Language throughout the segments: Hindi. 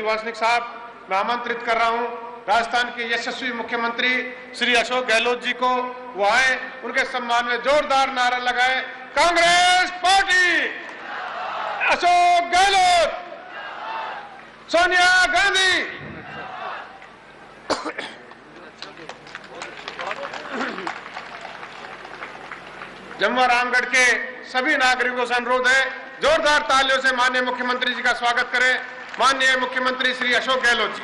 मुकुल वासनिक साहब, मैं आमंत्रित कर रहा हूं राजस्थान के यशस्वी मुख्यमंत्री श्री अशोक गहलोत जी को, वो आए, उनके सम्मान में जोरदार नारा लगाए, कांग्रेस पार्टी, अशोक गहलोत, सोनिया गांधी। जमुआ रामगढ़ के सभी नागरिकों से अनुरोध है, जोरदार तालियों से माननीय मुख्यमंत्री जी का स्वागत करें। माननीय मुख्यमंत्री श्री अशोक गहलोत जी।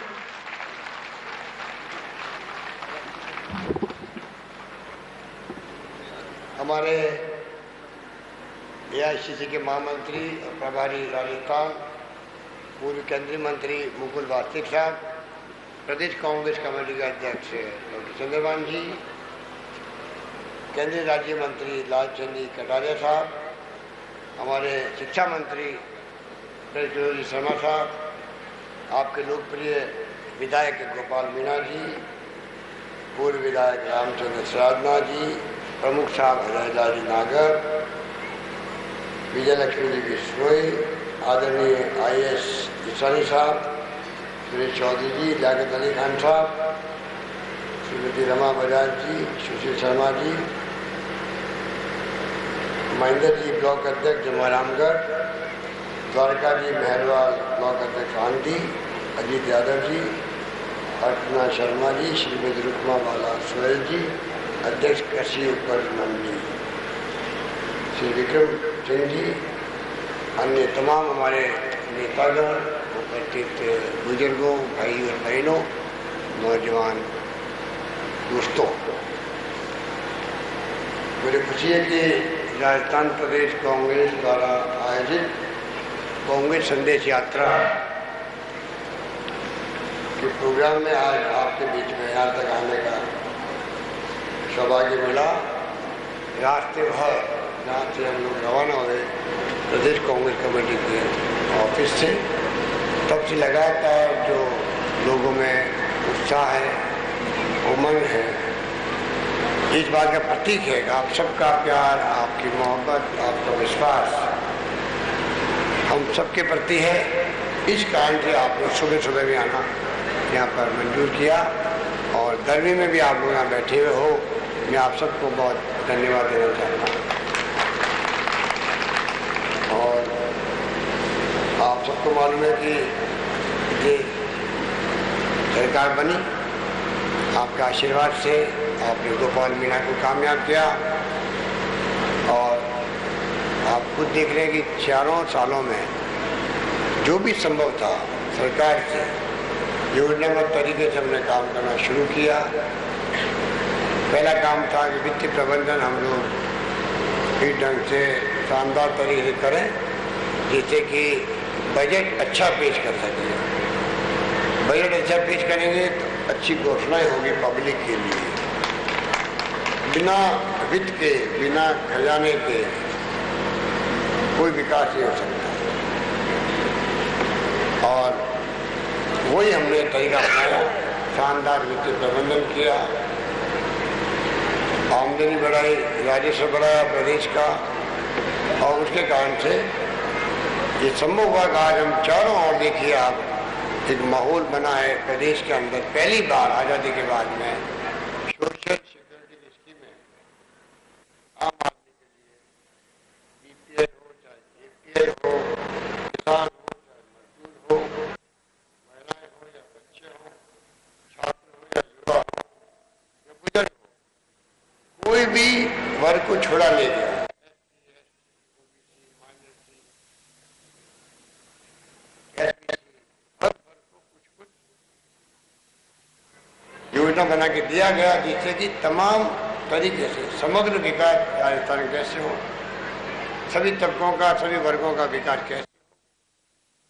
हमारे एआईसीसी के महामंत्री और प्रभारी राजस्थान, पूर्व केंद्रीय मंत्री मुकुल वासनिक साहब, प्रदेश कांग्रेस कमेटी के अध्यक्ष डॉक्टर चंद्रभान जी, केंद्रीय राज्य मंत्री लालचंद कटारिया साहब, हमारे शिक्षा मंत्री प्रज्वल शर्मा साहब, आपके लोकप्रिय विधायक गोपाल मीणा जी, पूर्व विधायक रामचंद्र सरादना जी, प्रमुख साहब हृदयलाल जी नागर, विजयलक्ष्मी जी बिश्नोई, आदरणीय IAS ईसानी साहब, सुरेश चौधरी जी, लियाकत अली खान साहब, श्रीमती रमा बजाज जी, सुशील शर्मा जी, महेंद्र जी ब्लॉक अध्यक्ष जमुआ रामगढ़, द्वारका जी मेहरवाल ब्लॉक अध्यक्ष आंधी, अजीत यादव जी, अर्चना शर्मा जी, श्रीमती रुकमा बाला सुहेल जी, अध्यक्ष कृषि उपज मंडी श्री विक्रम सिंह जी, अन्य तमाम हमारे नेतागण, उपस्थित बुजुर्गों, भाई और बहनों, नौजवान दोस्तों, मुझे खुशी है कि राजस्थान प्रदेश कांग्रेस द्वारा आयोजित कांग्रेस संदेश यात्रा के प्रोग्राम में आज आपके बीच में यहाँ तक आने का सौभाग्य मिला। रास्ते भर जहाँ से हम लोग रवाना हुए प्रदेश कांग्रेस कमेटी के ऑफिस से, तब से लगातार जो लोगों में उत्साह है, उमंग है, इस बात का प्रतीक है कि आप सबका प्यार, आपकी मोहब्बत, आपका विश्वास हम सबके प्रति है। इस कारण से आप लोग सुबह सुबह भी आना यहाँ पर मंजूर किया, और गर्मी में भी आप लोग यहाँ बैठे हुए हो, मैं आप सबको बहुत धन्यवाद देना चाहता हूँ। और आप सबको मालूम है कि ये सरकार बनी आपके आशीर्वाद से, आपने गोपाल मीणा को कामयाब किया, और आप खुद देख रहे हैं कि 4 सालों में जो भी संभव था सरकार से योजनाबद्ध तरीके से हमने काम करना शुरू किया। पहला काम था कि वित्तीय प्रबंधन हम लोग इस ढंग से शानदार तरीके से करें जिससे कि बजट अच्छा पेश कर सकें। बजट अच्छा पेश करेंगे तो अच्छी घोषणाएं होगी पब्लिक के लिए। बिना वित्त के, बिना खजाने के कोई विकास नहीं हो सकता, और वही हमने तरीका अपनाया, शानदार वित्तीय प्रबंधन किया, आमदनी बढ़ाई, राजस्व बढ़ाया प्रदेश का, और उसके कारण से ये संभव हुआ कि आज हम चारों ओर देखिए आप, एक माहौल बना है प्रदेश के अंदर। पहली बार आज़ादी के बाद में सोशल सिक्योरिटी स्कीमें आम आदमी के लिए, BPL हो चाहे APL हो, किसान हो चाहे मजदूर हो, महिलाएं हो या बच्चे हो, छात्र हो या युवा हो या बुजुर्ग हो, कोई भी वर्ग को छोड़ा नहीं गया। योजना बना के दिया गया जिससे कि तमाम तरीके से समग्र विकास राजस्थान कैसे हो, सभी तबकों का, सभी वर्गों का विकास कैसे हो,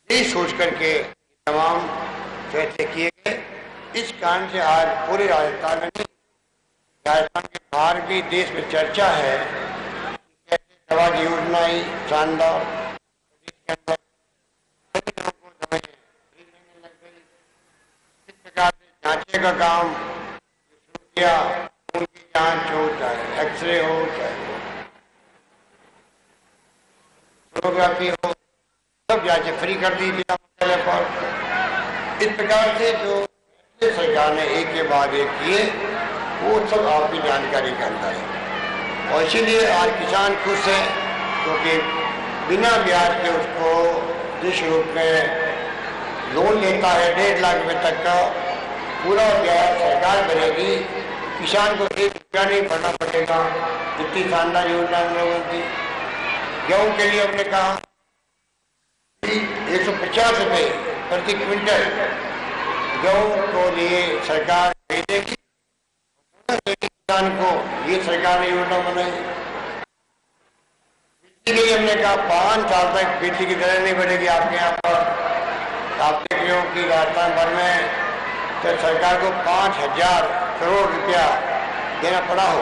यही सोच करके तमाम फैसले किए गए। इस कारण से आज पूरे राजस्थान में, राजस्थान के बाहर भी देश में चर्चा है कि दवा की योजना ही शानदार प्रदेश के अंदर सभी लोगों को दवाएं फ्री मिलने लग गई। इस प्रकार से जांचे का काम शुरू किया, खून की जांच हो चाहे एक्सरे हो चाहे सोनोग्राफी हो, सब जांचें फ्री कर दी बिना मुआवजे पर। इस प्रकार से जो सरकार ने एक के बाद एक किए वो सब आपकी जानकारी के अंदर है। और इसीलिए आज किसान खुश है क्योंकि बिना ब्याज के उसको जिस रूप में लोन लेता है 1.5 लाख रुपए तक का पूरा ब्याज सरकार भरेगी, किसान को 1 रुपया नहीं भरना पड़ेगा। इतनी शानदार योजना हम लोगों की। गेहूँ के लिए हमने कहा 150 रुपये प्रति क्विंटल गेहूँ को लिए सरकार भेजेगी किसान को, ये सरकार ने योजना बनाई। बिजली के लिए हमने कहा 5 साल तक बिजली की दरें नहीं बढ़ेगी आपके यहाँ पर। आप देख रहे हो कि राजस्थान भर में तो सरकार को 5,000 करोड़ रुपया देना पड़ा हो,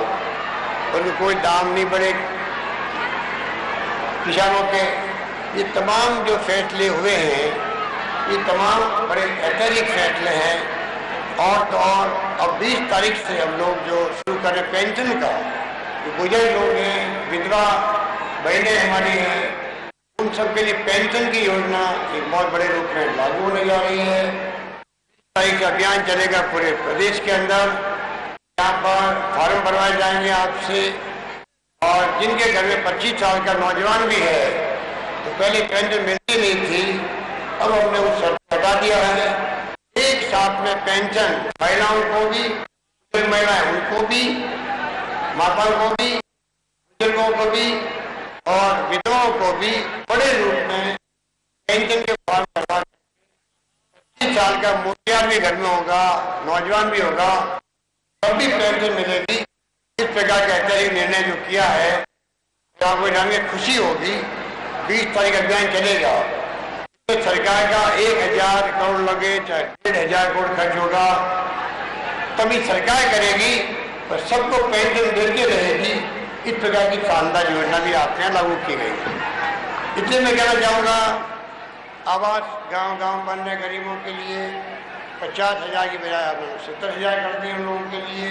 उनको कोई दाम नहीं बढ़े किसानों के। ये तमाम जो फैसले हुए हैं ये तमाम बड़े ऐतिहासिक फैसले हैं। और तो और अब 20 तारीख से हम लोग जो शुरू करें पेंशन का, जो बुजुर्ग लोग हैं, विधवा बहनें हमारी हैं, उन सब के लिए पेंशन की योजना एक बहुत बड़े रूप में लागू होने जा रही है। 20 तारीख का अभियान चलेगा पूरे प्रदेश के अंदर। यहाँ पर फॉर्म भरवाए जाएंगे आपसे, और जिनके घर में 25 साल का नौजवान भी है तो पहले पेंशन मिलती नहीं थी, अब हमने उस शर्त हटा दिया है। एक साथ में पेंशन महिलाओं को भी, जो महिलाएं उनको भी, माताओं को भी, बुजुर्गों को भी और विधवाओं को भी बड़े रूप में पेंशन के फॉर्म भरवा। 25 साल का मुखिया भी घर में होगा, नौजवान भी होगा, तब भी पेंशन मिलेगी। इस प्रकार का ऐतिहासिक निर्णय जो किया है तो आपको जान खुशी होगी। 20 तारीख अभियान चलेगा। तो सरकार का 1,000 करोड़ लगे चाहे 1,500 करोड़ खर्च होगा, तभी सरकार करेगी और सबको पेंशन देती रहेगी। इस प्रकार की शानदार योजना भी आपके यहाँ लागू की गई। इसलिए मैं कहना चाहूँगा आवास गांव-गांव बनने गरीबों के लिए 50,000 की बजाय आपने 70,000 कर दिए हम लोगों के लिए।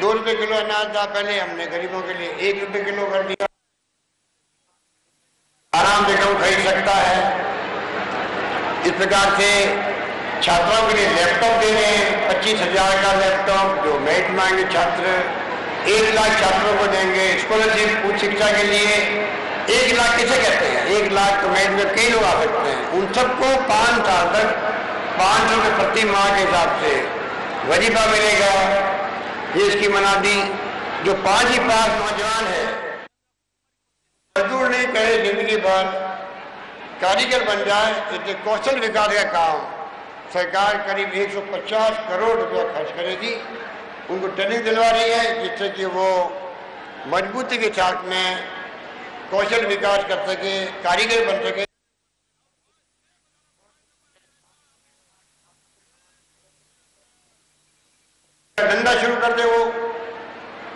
2 रुपये किलो अनाज था पहले, हमने गरीबों के लिए 1 रुपये किलो कर दिया। आराम से गेहूँ खरीद सकता है। इस प्रकार से छात्रों के लिए लैपटॉप दे रहे हैं, 25,000 का लैपटॉप जो मेरिट मांगे छात्र 1 लाख छात्रों को देंगे। स्कॉलरशिप उच्च शिक्षा के लिए 1 लाख किसे कहते हैं? 1 लाख तो मेरिट में कई लोग आ सकते हैं। उन सबको 5 साल तक 500 रुपये प्रति माह के हिसाब से वजीफा मिलेगा। ये इसकी मनादी। जो 5वीं पास नौजवान है, मजदूर नहीं करे जिंदगी भर, कारीगर बन जाए, इसलिए कौशल विकास का काम सरकार करीब 150 करोड़ रुपया खर्च करेगी। उनको ट्रेनिंग दिलवा रही है जिससे कि वो मजबूती के साथ में कौशल विकास कर सके, कारीगर बन सके। धंधा शुरू कर दे वो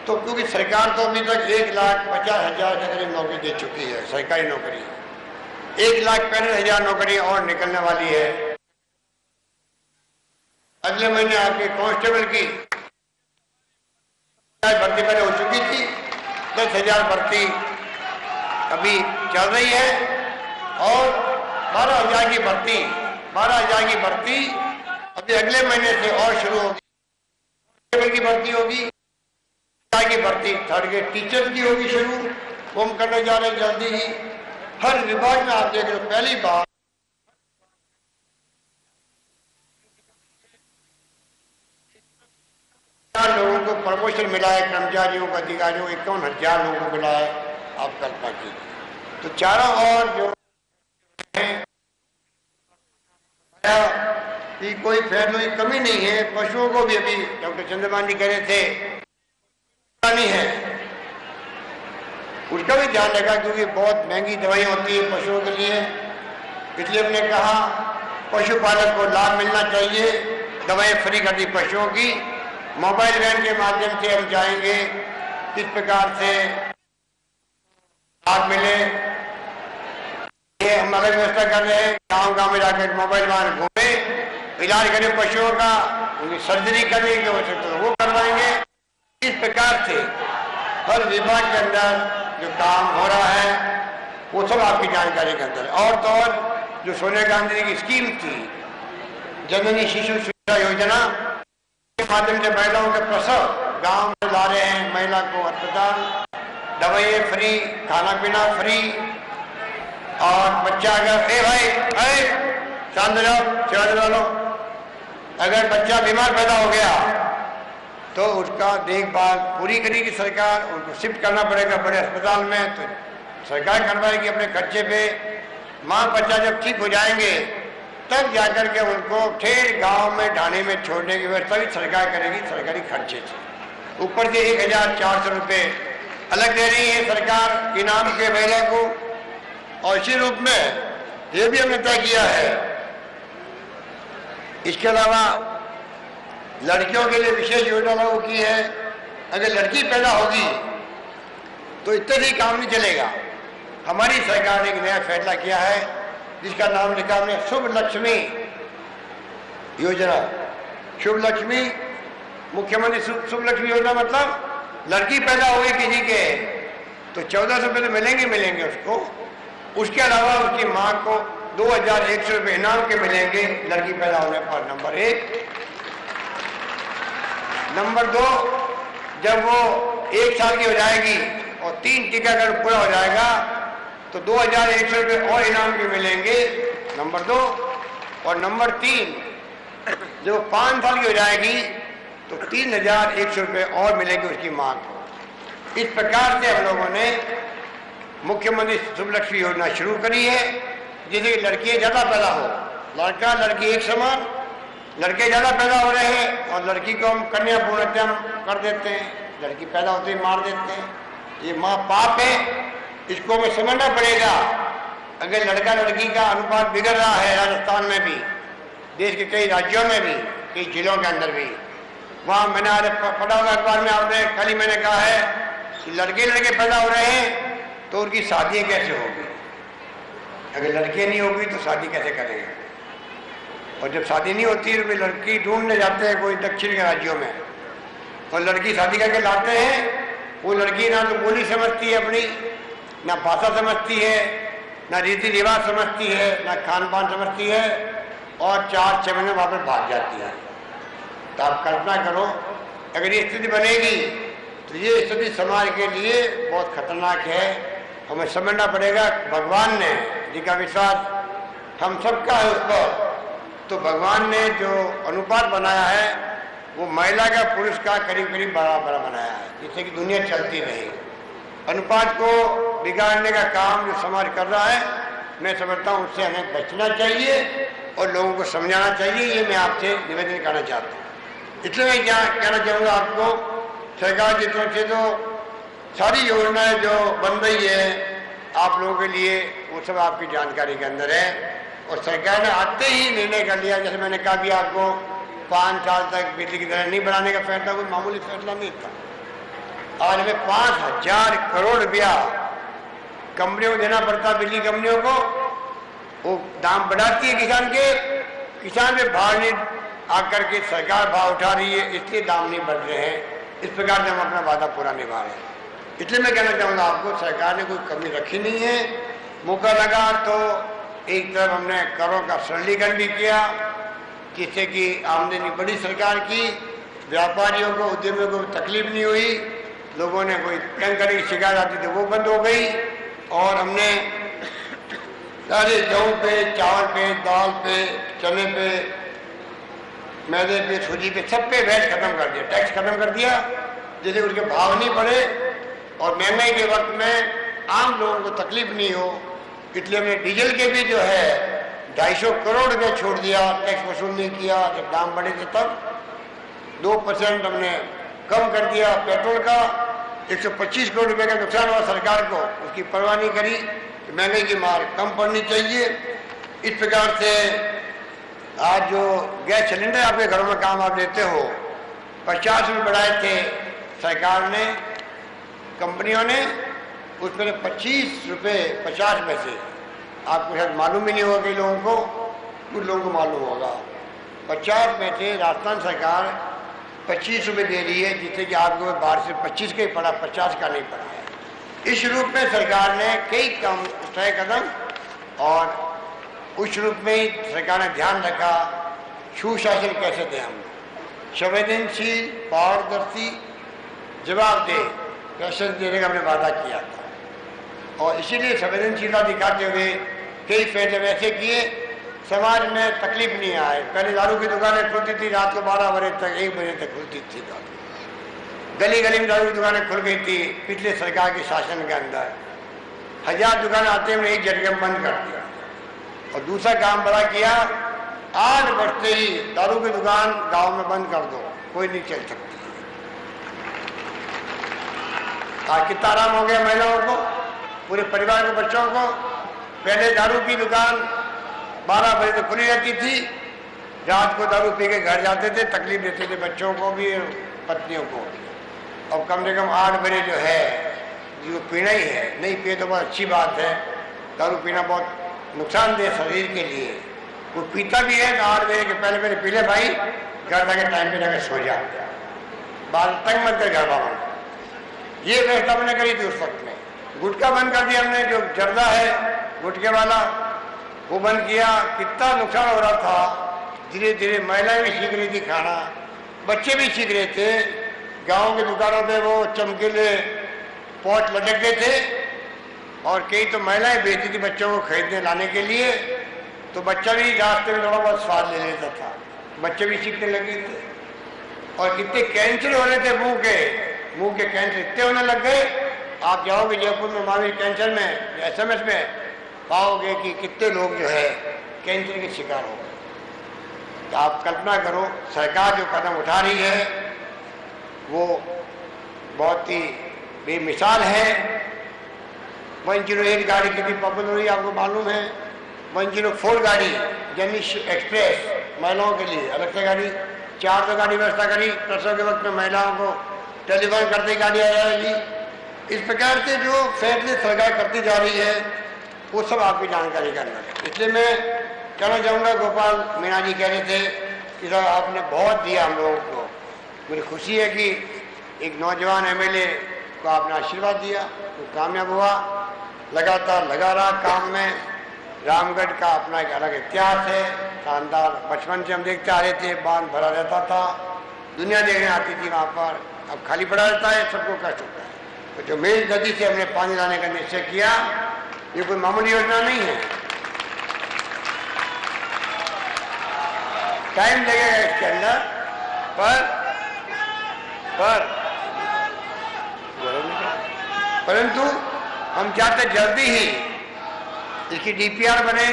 तो, क्योंकि सरकार तो अभी तक 1,50,000 से करीब नौकरी दे चुकी है, सरकारी नौकरी। 1,65,000 नौकरी और निकलने वाली है। अगले महीने आपके कांस्टेबल की भर्ती पहले हो चुकी थी, 10,000 भर्ती अभी चल रही है, और 12,000 की भर्ती अभी अगले महीने से और शुरू होगी। कांस्टेबल की भर्ती होगी, की भर्ती थर्ड ग्रेड टीचर की होगी शुरू, वो हम करने जा रहे हैं जल्दी ही। हर विभाग में आप देख रहे हो पहली बार लोगों को प्रमोशन मिला है, कर्मचारियों को, अधिकारियों को 51,000 लोगों को मिला है। आप कल्पना कीजिए। तो चारों ओर जो है कि कोई फैसलों की कमी नहीं है। पशुओं को भी अभी डॉक्टर चंद्रमान जी कह रहे थे नहीं है, उसका भी ध्यान रखा क्योंकि बहुत महंगी दवाइयाँ होती है पशुओं के लिए। इसलिए हमने कहा पशुपालक को लाभ मिलना चाहिए, दवाएं फ्री कर दी पशुओं की। मोबाइल वैन के माध्यम से हम चाहेंगे किस प्रकार से लाभ मिले, ये हम अगर व्यवस्था कर रहे हैं। गाँव-गाँव में जाकर मोबाइल वैन घूमे, इलाज करें पशुओं का, उनकी सर्जरी करने की आवश्यकता तो वो करवाएंगे। इस प्रकार से हर विभाग के अंदर जो काम हो रहा है वो सब आपकी जानकारी के अंदर। और तो और जो सोनिया गांधी की स्कीम थी जननी शिशु सुरक्षा योजना के माध्यम से महिलाओं के प्रसव गांव में ला रहे हैं। महिला को अस्पताल, दवाइयाँ फ्री, खाना पीना फ्री। और बच्चा अगर शांत जाओ, सेवा दिला लो। अगर बच्चा बीमार पैदा हो गया तो उसका देखभाल पूरी करेगी सरकार। उनको शिफ्ट करना पड़ेगा बड़े अस्पताल में तो सरकार करवाएगी अपने खर्चे पे। माँ बच्चा जब ठीक हो जाएंगे तब जाकर के उनको फिर गांव में ढाणे में छोड़ने की व्यवस्था भी सरकार करेगी सरकारी खर्चे से। ऊपर से 1400 रुपये अलग दे रही है सरकार इनाम के महिला को। और इसी रूप में ये भी हमने तय किया है, इसके अलावा लड़कियों के लिए विशेष योजना लागू की है। अगर लड़की पैदा होगी तो इतने ही काम नहीं चलेगा। हमारी सरकार ने एक नया फैसला किया है जिसका नाम लिखा हमने शुभ लक्ष्मी योजना। शुभ लक्ष्मी, मुख्यमंत्री शुभ लक्ष्मी योजना मतलब लड़की पैदा हुई किसी के तो 1400 रुपये तो मिलेंगे उसको। उसके अलावा उसकी माँ को 2100 रुपये इनाम के मिलेंगे लड़की पैदा होने पर, नंबर 1। नंबर 2, जब वो 1 साल की हो जाएगी और 3 टीकाकरण पूरा हो जाएगा तो 2100 रुपये और इनाम के मिलेंगे, नंबर 2। और नंबर 3, जब 5 साल की हो जाएगी तो 3100 रुपये और मिलेंगे उसकी माँ को। इस प्रकार से हम लोगों ने मुख्यमंत्री शुभ लक्ष्मी योजना शुरू करी है जिससे लड़कियां ज्यादा पैदा हो। लड़का लड़की एक समान, लड़के ज्यादा पैदा हो रहे हैं और लड़की को हम कन्या भ्रूण हत्या कर देते हैं, लड़की पैदा होते ही मार देते हैं। ये माँ पाप है, इसको हमें समझना पड़ेगा। अगर लड़का लड़की का अनुपात बिगड़ रहा है राजस्थान में भी, देश के कई राज्यों में भी, कई जिलों के अंदर भी, वहाँ मैंने आज पढ़ा हुआ अखबार में, आपने कल ही मैंने कहा है कि लड़के पैदा हो रहे हैं तो उनकी शादी कैसे होगी। अगर लड़कियां नहीं होगी तो शादी कैसे करेंगे। और जब शादी नहीं होती है तो लड़की ढूंढने जाते हैं कोई दक्षिण के राज्यों में और लड़की शादी करके लाते हैं। वो लड़की ना तो बोली समझती है अपनी, ना भाषा समझती है, ना रीति रिवाज समझती है, ना खान पान समझती है और 4-6 महीने वापस भाग जाती है। तो आप कल्पना करो अगर ये स्थिति बनेगी तो ये स्थिति समाज के लिए बहुत खतरनाक है। हमें समझना पड़ेगा भगवान ने, जिसका विश्वास हम सबका है उस पर, तो भगवान ने जो अनुपात बनाया है वो महिला का पुरुष का करीब करीब बराबर बनाया है जिससे कि दुनिया चलती रहे। अनुपात को बिगाड़ने का काम जो समाज कर रहा है, मैं समझता हूँ उससे हमें बचना चाहिए और लोगों को समझाना चाहिए। ये मैं आपसे निवेदन करना चाहता हूँ। इसलिए मैं क्या कहना चाहूँगा आपको, सरकार की तरफ से तो सारी योजनाएं जो बन रही है आप लोगों के लिए वो सब आपकी जानकारी के अंदर है। और सरकार ने आते ही निर्णय कर लिया, जैसे मैंने कहा भी आपको 5 साल तक बिजली की दरें नहीं बढ़ाने का फैसला कोई मामूली फैसला नहीं था। आज में 5000 करोड़ रुपया कंपनियों को देना पड़ता, बिजली कंपनियों को। वो दाम बढ़ाती है किसान के, किसान में भाव नहीं आकर के सरकार भाव उठा रही है, इसलिए दाम नहीं बढ़ रहे हैं। इस प्रकार से हम अपना वादा पूरा निभा रहे हैं। इसलिए मैं कहना चाहूँगा आपको, सरकार ने कोई कमी रखी नहीं है। मौका लगा तो एक तरफ हमने करों का सरलीकरण भी किया जिससे कि आमदनी बढ़ी सरकार की, व्यापारियों को, उद्यमियों को तकलीफ नहीं हुई, लोगों ने कोई तंग करने की शिकायत आती थी वो बंद हो गई। और हमने सारे गेहूँ पे, चावल पे, दाल पे, चने पे, मैदे पे, सूजी पे, सब पे वैट खत्म कर दिया, टैक्स खत्म कर दिया जिससे उसके भाव नहीं बढ़े और महंगाई के वक्त में आम लोगों को तकलीफ नहीं हो। इसलिए हमने डीजल के भी जो है 250 करोड़ रुपये छोड़ दिया, टैक्स वसूल नहीं किया। जब दाम बढ़े थे तब 2% हमने कम कर दिया। पेट्रोल का 125 करोड़ रुपये का नुकसान हुआ सरकार को, उसकी परवाह नहीं करी। महंगाई की मार कम पड़नी चाहिए। इस प्रकार से आज जो गैस सिलेंडर आपके घरों में काम आप लेते हो, 50 रुपये बढ़ाए थे सरकार ने, कंपनियों ने, उसमें 25 रुपये 50 पैसे। आपको शायद मालूम ही नहीं होगा कई लोगों को, कुछ लोगों को मालूम होगा। 50 पैसे राजस्थान सरकार 25 रुपये दे रही है जिससे कि आपको बाहर से 25 का ही पड़ा, 50 का नहीं पड़ा है। इस रूप में सरकार ने कई कदम और उस रूप में ही सरकार ने ध्यान रखा, सुशासन कैसे दें हम, संवेदनशील, पारदर्शी, जवाबदेह प्रशासन देने का हमने वादा किया था। और इसीलिए संवेदनशीलता दिखाते हुए कई फैसले वैसे किए समाज में तकलीफ नहीं आए। पहले दारू की दुकानें खुलती थी रात को 12 बजे तक, 1 बजे तक खुलती थी दारू, गली गली में दारू की दुकानें खुल गई थी पिछले सरकार के शासन के अंदर। 1000 दुकानें आते हुए एक झटके में बंद कर दिया। और दूसरा काम बड़ा किया, 8 बजते ही दारू की दुकान गांव में बंद कर दो, कोई नहीं चल सकती। आज कितना आराम हो गया महिलाओं को, पूरे परिवार के बच्चों को। पहले दारू की दुकान 12 बजे तक खुली रहती थी, रात को दारू पी के घर जाते थे, तकलीफ देते थे बच्चों को भी और पत्नियों को। अब कम से कम 8 बजे जो है जो पीना ही है, नहीं पिए तो बहुत अच्छी बात है। दारू पीना बहुत नुकसानदेह शरीर के लिए। वो पीता भी है तो 8 बजे के पहले पहले पी ले भाई, घर जाके टाइम पे जाकर सो जा, बात तंग मत कर घर वालों। ये व्यवस्था हमने करी थी उस वक्त में। गुटखा बंद कर दिया हमने, जो जर्दा है गुटखे वाला वो बंद किया। कितना नुकसान हो रहा था। धीरे धीरे महिलाएं भी सीख रही थी खाना, बच्चे भी सीख रहे थे। गाँव की दुकानों पे वो चमकीले पॉट लटकते थे और कई तो महिलाएं बेचती थी बच्चों को खरीदने लाने के लिए, तो बच्चा भी रास्ते में थोड़ा बहुत स्वाद ले लेता था, बच्चे भी सीखने लगे थे। और कितने कैंसर हो रहे थे, मुंह के कैंसर इतने होने लग गए। आप जाओगे जयपुर में महावीर कैंसर में SMS में पाओगे कि कितने लोग जो है कैंसर के शिकार हो गए। तो आप कल्पना करो, सरकार जो कदम उठा रही है वो बहुत ही बेमिसाल है। 108 गाड़ी कितनी पॉपुलर हुई आपको मालूम है। 104 गाड़ी जननी एक्सप्रेस महिलाओं के लिए अलग से गाड़ी, 4 तो गाड़ी व्यवस्था करी। प्रसव के वक्त में महिलाओं को टेलीफोन करते ही गाड़ी आ जाएगी। इस प्रकार से जो फैसले सरकार करती जा रही है वो सब आपकी जानकारी करना है। इसलिए मैं कहना चाहूँगा, गोपाल मीणा जी कह रहे थे कि साहब आपने बहुत दिया हम लोगों को। मुझे खुशी है कि एक नौजवान MLA को आपने आशीर्वाद दिया, वो कामयाब हुआ, लगातार लगा रहा काम में। रामगढ़ का अपना एक अलग इतिहास है, शानदार। बचपन से हम देखते आ रहे थे, बांध भरा रहता था, दुनिया देखने आती थी वहाँ पर। अब खाली पड़ा रहता है, सबको कष्ट होता है। तो जो मेल गति से हमने पानी लाने का निश्चय किया, ये कोई मामूली योजना नहीं है। टाइम लगेगा इसके अंदर, परंतु हम चाहते जल्दी ही इसकी DPR बने,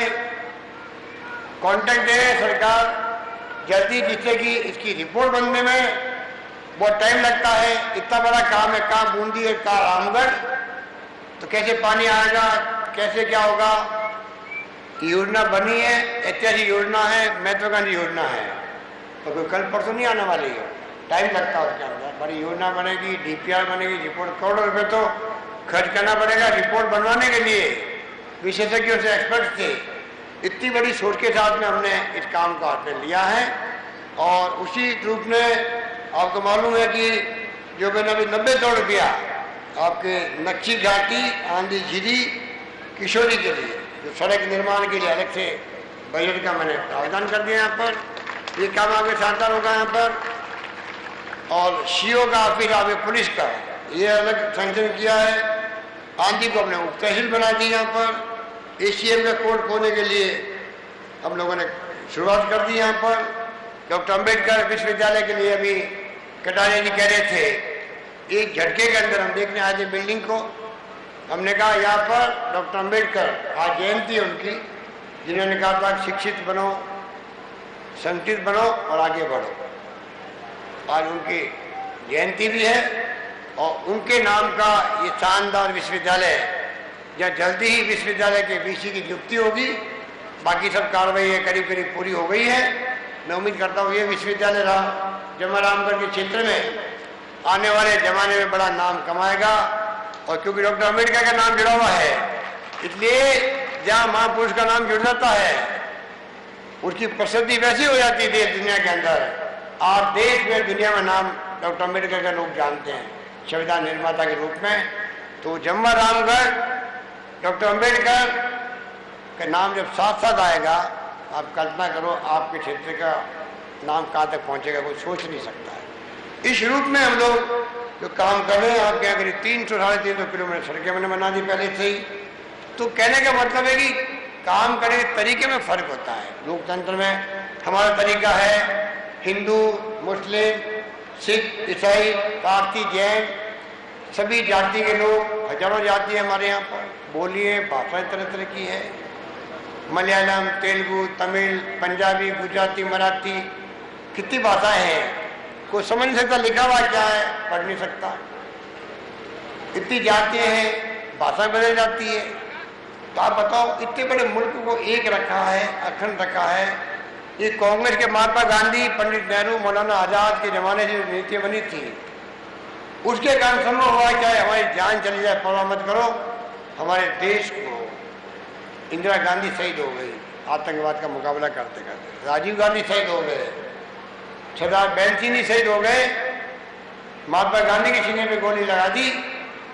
कॉन्ट्रैक्ट दे सरकार जल्दी, जिससे कि इसकी रिपोर्ट बनने में बहुत टाइम लगता है। इतना बड़ा काम है, कहाँ बूंदी है, कहाँ रामगढ़, तो कैसे पानी आएगा, कैसे क्या होगा। योजना बनी है, ऐतिहासिक योजना है, महत्वाकांक्षी योजना है, तो कोई कल परसों नहीं आने वाली है, टाइम लगता है उसके अंदर। बड़ी योजना बनेगी, DPR बनेगी, रिपोर्ट करोड़ों रुपये तो खर्च करना पड़ेगा रिपोर्ट बनवाने के लिए। विशेषज्ञों से एक्सपर्ट थे। इतनी बड़ी सोच के साथ में हमने इस काम को हाथ में लिया है। और उसी रूप में आपको मालूम है कि जो मैंने अभी 90 करोड़ रुपया आपके नक्शी घाटी, आंधी झीली, किशोरी के लिए जो सड़क निर्माण के लिए अलग से बजट का मैंने प्रावधान कर दिया यहाँ पर। ये काम आपके साथ होगा यहाँ पर। और CO का ऑफिस आपके पुलिस का ये अलग सैंक्शन किया है। आंधी को हमने उप तहसील बना दी यहाँ पर। ACM का कोर्ट खोलने के लिए हम लोगों ने शुरुआत कर दी यहाँ पर। डॉक्टर अम्बेडकर विश्वविद्यालय के लिए अभी कटारिया जी कह रहे थे, एक झटके के अंदर हम देखने आए थे बिल्डिंग को। हमने कहा यहाँ पर डॉक्टर अम्बेडकर, आज जयंती है उनकी, जिन्होंने कहा था शिक्षित बनो, संगठित बनो और आगे बढ़ो। आज उनकी जयंती भी है और उनके नाम का ये शानदार विश्वविद्यालय, जहाँ जल्दी ही विश्वविद्यालय के VC की नियुक्ति होगी। बाकी सब कार्रवाई करीब करीब पूरी हो गई है। मैं उम्मीद करता हूँ ये विश्वविद्यालय रामगढ़ के क्षेत्र में आने वाले जमाने में बड़ा नाम कमाएगा। और क्योंकि डॉक्टर अम्बेडकर का नाम जुड़ा हुआ है, इसलिए जहाँ महापुरुष का नाम जुड़ जाता है उसकी प्रसिद्धि वैसी हो जाती थी दुनिया के अंदर। आज देश में दुनिया में नाम डॉक्टर अम्बेडकर का लोग जानते हैं संविधान निर्माता के रूप में। तो जम्मा रामगढ़ डॉक्टर अम्बेडकर का नाम जब साथ साथ आएगा, आप कल्पना करो आपके क्षेत्र का नाम कहाँ तक पहुंचेगा कोई सोच नहीं सकता है। इस रूप में हम लोग जो काम कर रहे हैं, आपके यहाँ करीब 300-350 किलोमीटर सड़कें मैंने बना दी पहले से ही। तो कहने का मतलब है कि काम करने के तरीके में फर्क होता है। लोकतंत्र में हमारा तरीका है, हिंदू, मुस्लिम, सिख, ईसाई, पारसी, जैन, सभी जाति के लोग, हजारों जाति है हमारे यहाँ पर, बोलिए भाषाएं तरह तरह की है, मलयालम, तेलुगु, तमिल, पंजाबी, गुजराती, मराठी, कितनी भाषाएं हैं। कोई समझ नहीं सकता लिखा हुआ क्या है, पढ़ नहीं सकता। इतनी जातियां हैं, भाषा बदल जाती है। तो आप बताओ, इतने बड़े मुल्क को एक रखा है, अखंड रखा है। ये कांग्रेस के महात्मा गांधी, पंडित नेहरू, मौलाना आजाद के जमाने से नीतियां बनी थी, उसके कारण संभव हुआ। चाहे हमारी जान चली जाए, परवाह मत करो। हमारे देश को इंदिरा गांधी शहीद हो गई आतंकवाद का मुकाबला करते करते, राजीव गांधी शहीद हो गए, सरदार बैन सिंह जी शहीद हो गए, महात्मा गांधी के सीने पे गोली लगा दी।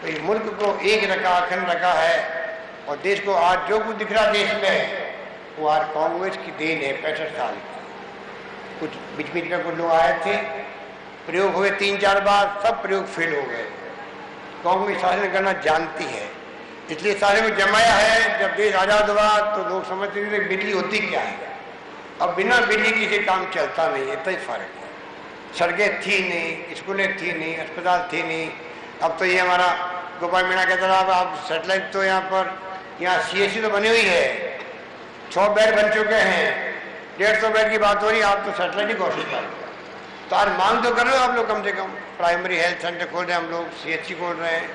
तो इस मुल्क को एक रखा, अखंड रखा है। और देश को आज जो कुछ दिख रहा देश में, वो आज कांग्रेस की देन है। 65 साल की। कुछ बीच बीच में कुछ लोग आए थे, प्रयोग हुए 3-4 बार, सब प्रयोग फेल हो गए। कांग्रेस शासन करना जानती है, इसलिए सारे को जमाया है। जब देश आजाद हुआ तो लोग समझते थे बिजली होती क्या है। अब बिना बिजली किसी काम चलता नहीं, इतना ही फर्क है। सड़कें थी नहीं, स्कूलें थी नहीं, अस्पताल थी नहीं। अब तो ये हमारा गोपाल मीणा कहता रहा, आप सेटेलाइट तो यहाँ पर, यहाँ CSC तो बनी हुई है, 6 बेड बन चुके हैं, 150 बेड की बात हो रही है, आप तो सेटेलाइट ही घोषित कर। तो आज मांग तो कर रहे हो आप लोग, कम से कम प्राइमरी हेल्थ सेंटर खोल रहे हैं हम लोग, CHC खोल रहे हैं,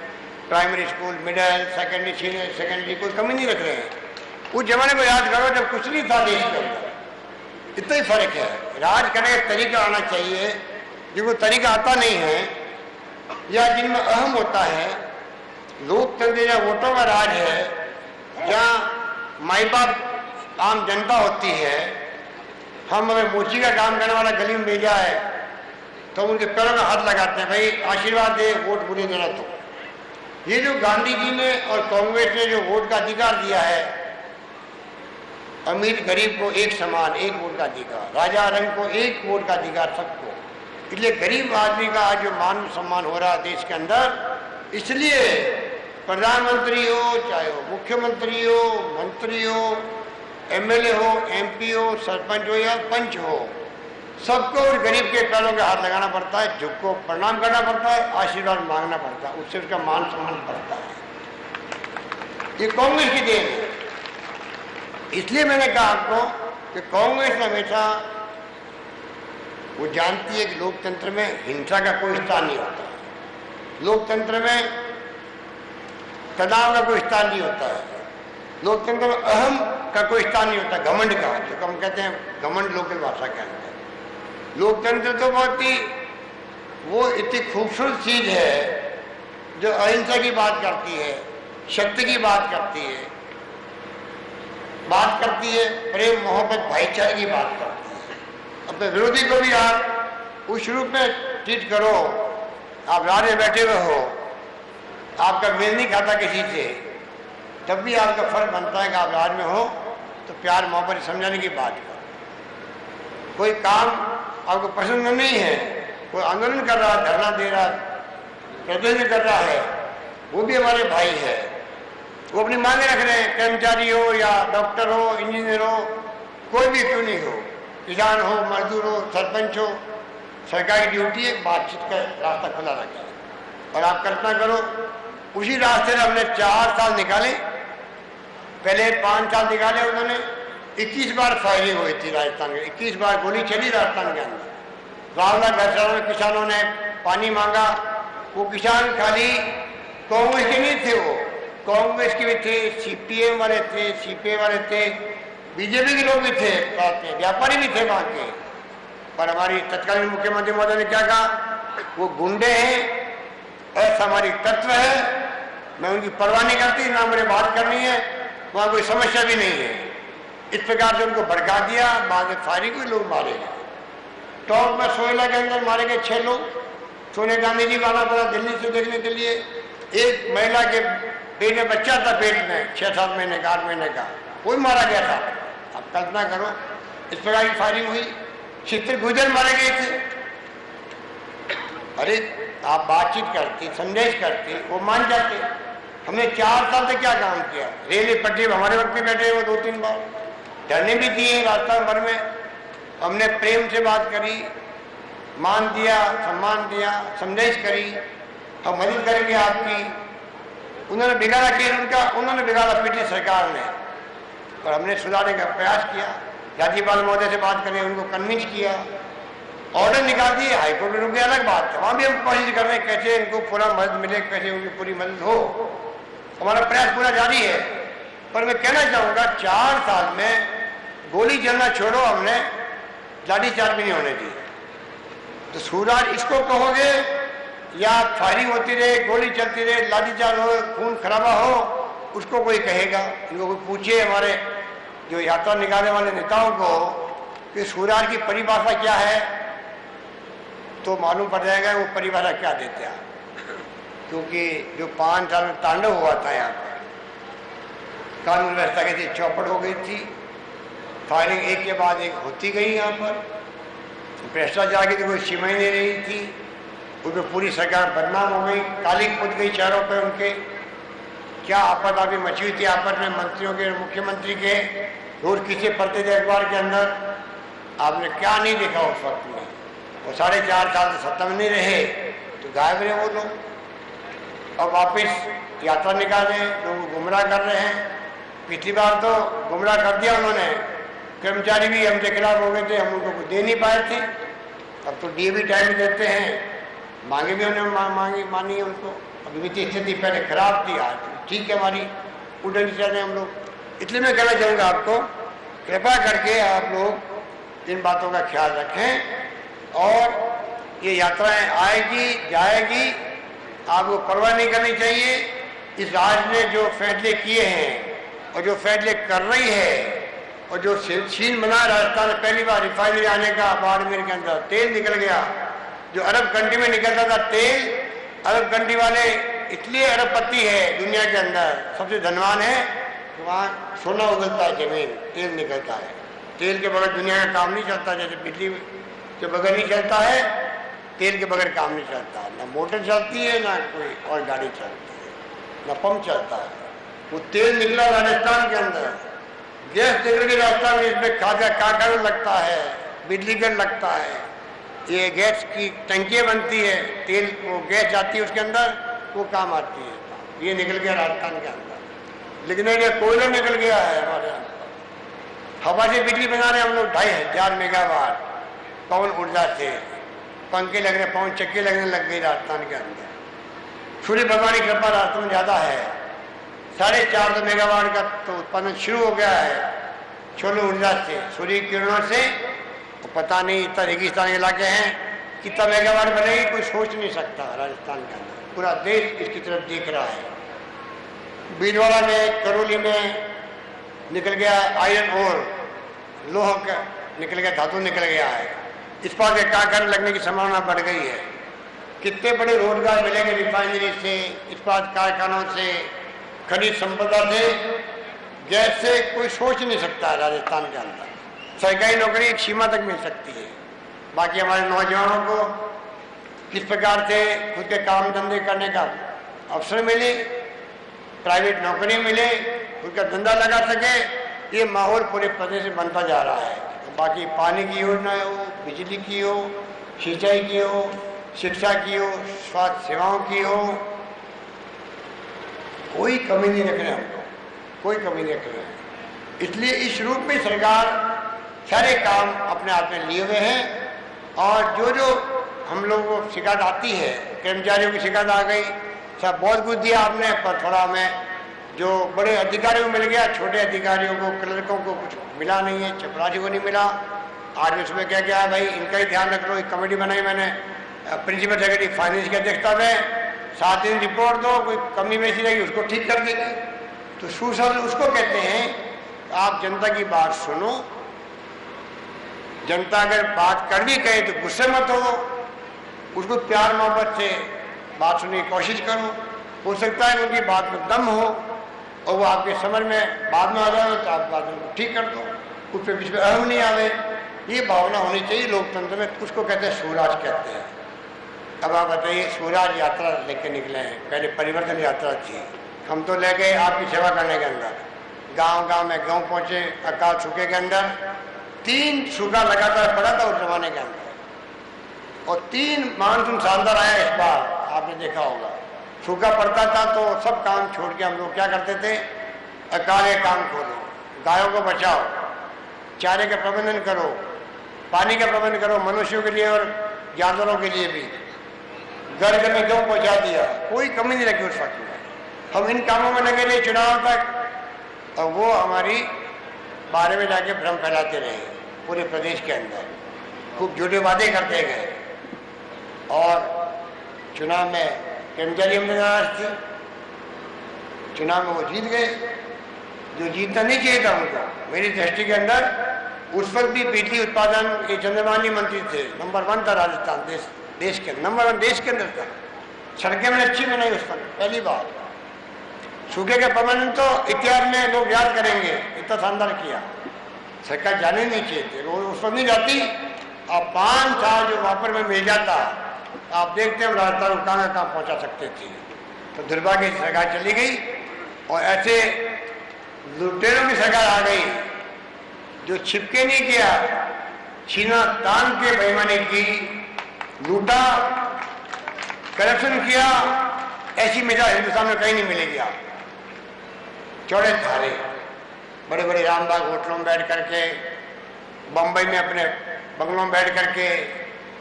primary school, middle, secondary, senior secondary, कोई कमी नहीं रख रहे हैं। उस जमाने को याद करो जब कुछ नहीं था देश के अंदर। इतना ही फर्क है। राज करने का तरीका आना चाहिए। जिनको तरीका आता नहीं है या जिनमें अहम होता है, लोकतंत्र या वोटों का राज है, जहाँ माई बाप आम जनता होती है, हम अगर मोची का काम करने वाला गली में भेजा है तो उनके पैरों में हाथ लगाते हैं, भाई आशीर्वाद दे, वोट मुझे देना। तो ये जो गांधी जी ने और कांग्रेस ने जो वोट का अधिकार दिया है, अमीर गरीब को एक समान, एक वोट का अधिकार, राजा रंग को एक वोट का अधिकार, सबको। इसलिए गरीब आदमी का आज जो मान सम्मान हो रहा है देश के अंदर, इसलिए प्रधानमंत्री हो, चाहे वो मुख्यमंत्री हो, मंत्री हो, MLA हो, MP हो, सरपंच हो या पंच हो, सबको उस गरीब के पैरों के हाथ लगाना पड़ता है, झुक को प्रणाम करना पड़ता है, आशीर्वाद मांगना पड़ता है, उससे उसका मान सम्मान बढ़ता है। ये कांग्रेस की देन है। इसलिए मैंने कहा आपको कि कांग्रेस हमेशा वो जानती है कि लोकतंत्र में हिंसा का कोई स्थान नहीं होता, लोकतंत्र में तनाव का कोई स्थान नहीं होता है, लोकतंत्र में अहम का कोई स्थान नहीं होता, घमंड का, जो हम कहते हैं घमंड लोकल भाषा के अंदर। लोकतंत्र तो बहुत ही वो इतनी खूबसूरत चीज है जो अहिंसा की बात करती है, शक्ति की बात करती है, प्रेम मोहब्बत भाईचारे की बात करती है। अपने विरोधी को भी आप उस रूप में ट्रीट करो। आप राज में बैठे हुए हो, आपका मेल नहीं खाता किसी से, तब भी आपका फर्ज बनता है कि आप राज में हो तो प्यार मोहब्बत समझाने की बात करो। कोई काम आपको पसंद नहीं है, कोई आंदोलन कर रहा, धरना दे रहा, प्रदर्शन कर रहा है, वो भी हमारे भाई है, वो अपनी मांगे रख रहे हैं, कर्मचारी हो या डॉक्टर हो, इंजीनियर हो, कोई भी क्यों नहीं हो, किसान हो, मजदूर हो, सरपंच हो, सरकारी ड्यूटी है, बातचीत का रास्ता खुला रखा है। और आप कल्पना करो, उसी रास्ते से हमने 4 साल निकाले, पहले 5 साल निकाले, उन्होंने 21 बार फायरिंग हुई थी राजस्थान में, 21 बार गोली चली राजस्थान के अंदर। रावला घरसालों में किसानों ने पानी मांगा, वो किसान खाली कांग्रेस के नहीं थे, वो कांग्रेस के भी थे, CPM वाले थे, CPI वाले थे, BJP के लोग भी थे, साथ में व्यापारी भी थे वहां के। पर हमारी तत्कालीन मुख्यमंत्री महोदय ने क्या कहा, वो गुंडे हैं, असामरिक तत्व है, मैं उनकी परवाह नहीं करती, ना मुझे बात करनी है, वहां कोई समस्या भी नहीं है। इस प्रकार से उनको भड़का दिया, बाद में फायरिंग हुई, लोग मारे गए। टॉप में सोयला के अंदर मारे गए 6 लोग। सोनिया गांधी जी को आना पड़ा दिल्ली से देखने के लिए। एक महिला के पेट में बच्चा था, पेट में 6-7 महीने का, 8 महीने का, कोई मारा गया था। आप कल्पना करो, इस प्रकार की फायरिंग हुई। चित्रगुजर मारे गए थे। अरे आप बातचीत करती, संदेश करती, वो मान जाते। हमने 4 साल से क्या काम किया, रेलवे पटरी हमारे वक्त में बैठे वो 2-3 बार धरने भी दिए राजस्थान भर में। हमने प्रेम से बात करी, मान दिया, सम्मान दिया, संदेश करी, हम मदद करेंगे आपकी। उन्होंने बिगाड़ा केस उनका, उन्होंने बिगाड़ा पीटी सरकार ने, और हमने सुधारने का प्रयास किया। राज्यपाल महोदय से बात करें, उनको कन्विंस किया, ऑर्डर निकाल दिए, हाईकोर्ट में रुक गया, अलग बात है। वहां भी हम कोशिश कर रहे हैं कैसे इनको पूरा मदद मिले, कैसे उनकी पूरी मदद हो। हमारा प्रयास पूरा जारी है। पर मैं कहना चाहूंगा 4 साल में गोली चलना छोड़ो, हमने लाठीचार्ज भी नहीं होने दी। तो सुधार इसको कहोगे या फायरिंग होती रहे, गोली चलती रहे, लाठीचार्ज हो, खून खराबा हो, उसको कोई कहेगा? इनको कोई पूछे हमारे जो यात्रा निकालने वाले नेताओं को कि सुधार की परिभाषा क्या है, तो मालूम पड़ जाएगा वो परिभाषा क्या देते हैं। क्योंकि जो 5 साल में तांडव हुआ था यहाँ पर, कानून व्यवस्था कैसे चौपट हो गई थी, फायरिंग एक के बाद एक होती गई यहाँ पर, भ्रष्टाचार की तो कोई सीमा ही नहीं रही थी, उसमें पूरी सरकार बदनाम हो गई, काली पुत गई चारों पे उनके। क्या आपद आपी मची हुई थी आपस में मंत्रियों के, मुख्यमंत्री के, रोज किसे पढ़ते थे अखबार के अंदर, आपने क्या नहीं देखा उस वक्त में। वो 4.5 साल से सत्ता में नहीं रहे तो गायब रहे वो लोग। अब वापिस यात्रा निकाले, लोग गुमराह कर रहे हैं। पिछली बार तो गुमराह कर दिया उन्होंने, कर्मचारी भी हमसे खिलाफ हो गए थे, हम उनको कुछ दे नहीं पाए थे। अब तो डीए भी टाइम में देते हैं, मांगे भी उन्होंने मानी है उनको। अभी वित्तीय स्थिति पहले खराब थी, आज ठीक है हमारी, उधर नहीं चल रहे हम लोग। इसलिए मैं कहना चाहूँगा आपको, कृपा करके आप लोग इन बातों का ख्याल रखें। और ये यात्राएं आएगी जाएगी, आपको परवाह नहीं करनी चाहिए। इस राज्य ने जो फैसले किए हैं और जो फैसले कर रही है, और जो सीन बना राजस्थान में पहली बार रिफाइनरी आने का, बाड़मेर के अंदर तेल निकल गया, जो अरब कंट्री में निकलता था तेल, अरब कंट्री वाले इसलिए अरबपति है दुनिया के अंदर, सबसे धनवान है, तो वहाँ सोना उगलता है, जमीन, तेल निकलता है। तेल के बगैर दुनिया का काम नहीं चलता, जैसे बिजली के बगैर नहीं चलता है, तेल के बगैर काम नहीं चलता। ना मोटर चलती है, ना कोई और गाड़ी चलती है, ना पंप चलता है। वो तेल निकला राजस्थान के अंदर, गैस निकल के राजस्थान में, इसमें काकर लगता है, बिजली घर लगता है, ये गैस की टंकियाँ बनती है, तेल वो गैस जाती है उसके अंदर, वो काम आती है। ये निकल गया राजस्थान के अंदर। लेकिन ये कोयला निकल गया है हमारे यहाँ, हवा से बिजली बना रहे हम लोग 2500 मेगावाट पवन ऊर्जा से, पंखे लगने, पवन चक्की लगने लग गई राजस्थान के अंदर। सूर्य भगवान की कृपा राजस्थान में ज़्यादा है, 450 मेगावाट का तो उत्पादन शुरू हो गया है सौर ऊर्जा से, सूर्य किरणों से। तो पता नहीं इतना रेगिस्तान इलाके हैं, कितना मेगावाट बनेगी कोई सोच नहीं सकता राजस्थान के अंदर। पूरा देश इसकी तरफ देख रहा है। भीलवाड़ा में, करौली में निकल गया आयरन ओर, लोह का निकल गया, धातु निकल गया है। इस्पात के कारखाने लगने की संभावना बढ़ गई है। कितने बड़े रोजगार मिलेंगे रिफाइनरी से, इस्पात कारखानों से, खनिज संपदा से, गैस से, कोई सोच नहीं सकता है राजस्थान के अंदर। सरकारी नौकरी एक सीमा तक मिल सकती है। बाकी हमारे नौजवानों को किस प्रकार से खुद के काम धंधे करने का अवसर मिले, प्राइवेट नौकरी मिले, खुद का धंधा लगा सके, ये माहौल पूरे प्रदेश में बनता जा रहा है। तो बाकी पानी की योजना हो, बिजली की हो, सिंचाई की हो, शिक्षा की हो, स्वास्थ्य सेवाओं की हो, कोई कमी नहीं रख रहे हम लोग, कोई कमी नहीं रख रहे। इसलिए इस रूप में सरकार सारे काम अपने हाथ में लिए हुए हैं। और जो जो हम लोगों को शिकायत आती है, कर्मचारियों की शिकायत आ गई, सब बहुत कुछ दिया आपने, पर थोड़ा हमें जो बड़े अधिकारियों को मिल गया, छोटे अधिकारियों को, क्लर्कों को कुछ मिला नहीं है, चपरासी को नहीं मिला। आज उसमें क्या क्या है भाई, इनका ही ध्यान रख लो। एक कमेटी बनाई मैंने प्रिंसिपल सेक्रेटरी फाइनेंस की अध्यक्षता में, 7 दिन रिपोर्ट दो, कोई कमी बेसी रहेगी उसको ठीक कर देंगे। तो सुशासन उसको कहते हैं आप जनता की बात सुनो, जनता अगर बात कर भी कहे तो गुस्से मत हो, उसको प्यार मोहब्बत से बात सुनने की कोशिश करो। हो सकता है उनकी बात में दम हो और वो आपके समझ में बाद में आ जाए तो आप बात को ठीक कर दो, उस पर बीच में अहम नहीं आवे। ये भावना होनी चाहिए लोकतंत्र में। उसको कहते हैं स्वराज कहते हैं। अब आप बताइए, स्वराज यात्रा लेके निकले हैं, पहले परिवर्तन यात्रा थी, हम तो ले गए आपकी सेवा करने के अंदर, गांव गांव में गांव पहुंचे अकाल सूखे के अंदर। 3 सूखा लगातार पड़ा था उस जमाने के अंदर, और 3 मानसून शानदार आया इस बार, आपने देखा होगा। सूखा पड़ता था तो सब काम छोड़ के हम लोग क्या करते थे, अकाले काम खोलो, गायों को बचाओ, चारे का प्रबंधन करो, पानी का प्रबंध करो, मनुष्यों के लिए और जानवरों के लिए भी। घर घर में गेहूं पहुंचा दिया, कोई कमी नहीं रखी उस वक्त में। हम इन कामों में लगे रहे चुनाव तक, और वो हमारी बारे में जाके भ्रम फैलाते रहे पूरे प्रदेश के अंदर, खूब झूठे वादे करते गए। और चुनाव में कर्मचारी हमने नाराज थे, चुनाव में वो जीत गए जो जीतना नहीं चाहिए था उनको। मेरी दृष्टि के अंदर उस वक्त भी बिजली उत्पादन के चंद्रमानी मंत्री थे, नंबर 1 था राजस्थान, देश के नंबर 1 देश के अंदर था। सड़कें मैंने अच्छी बनाई उस वक्त, पहली बार। सूखे के प्रबंधन तो इतिहास में लोग याद करेंगे, इतना शानदार किया, सरकार जाने नहीं चाहिए थे, वो उस वक्त नहीं जाती। अब 5 साल जो वापर में मिल जाता, आप देखते हैं राजस्थान को कहाँ पहुँचा सकते थे। तो दुर्भाग्य की सरकार चली गई, और ऐसे लुटेरों की सरकार आ गई जो छिपके नहीं किया, छीना तान के बेईमानी की, लूटा, करप्शन किया। ऐसी मिसाल हिंदुस्तान में कहीं नहीं मिलेगी। आप चौड़े धारे बड़े बड़े रामबाग होटलों में बैठ करके, बम्बई में अपने बंगलों में बैठ करके,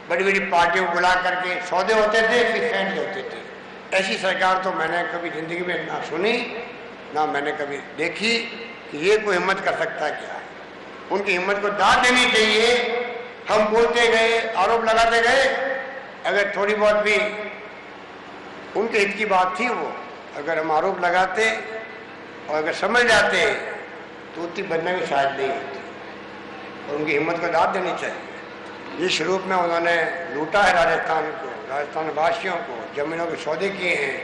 बड़ी बड़ी पार्टियों को बुला करके सौदे होते थे, फिर फैसले होते थे। ऐसी सरकार तो मैंने कभी जिंदगी में ना सुनी, ना मैंने कभी देखी कि ये कोई हिम्मत कर सकता है क्या। उनकी हिम्मत को दाद देनी चाहिए। हम बोलते गए, आरोप लगाते गए, अगर थोड़ी बहुत भी उनके हित की बात थी, वो अगर हम आरोप लगाते और अगर समझ जाते तो उतनी बदनामी शायद नहीं होती। और उनकी हिम्मत को दाद देनी चाहिए। जिस रूप में उन्होंने लूटा है राजस्थान को, राजस्थान वासियों को, जमीनों के सौदे किए हैं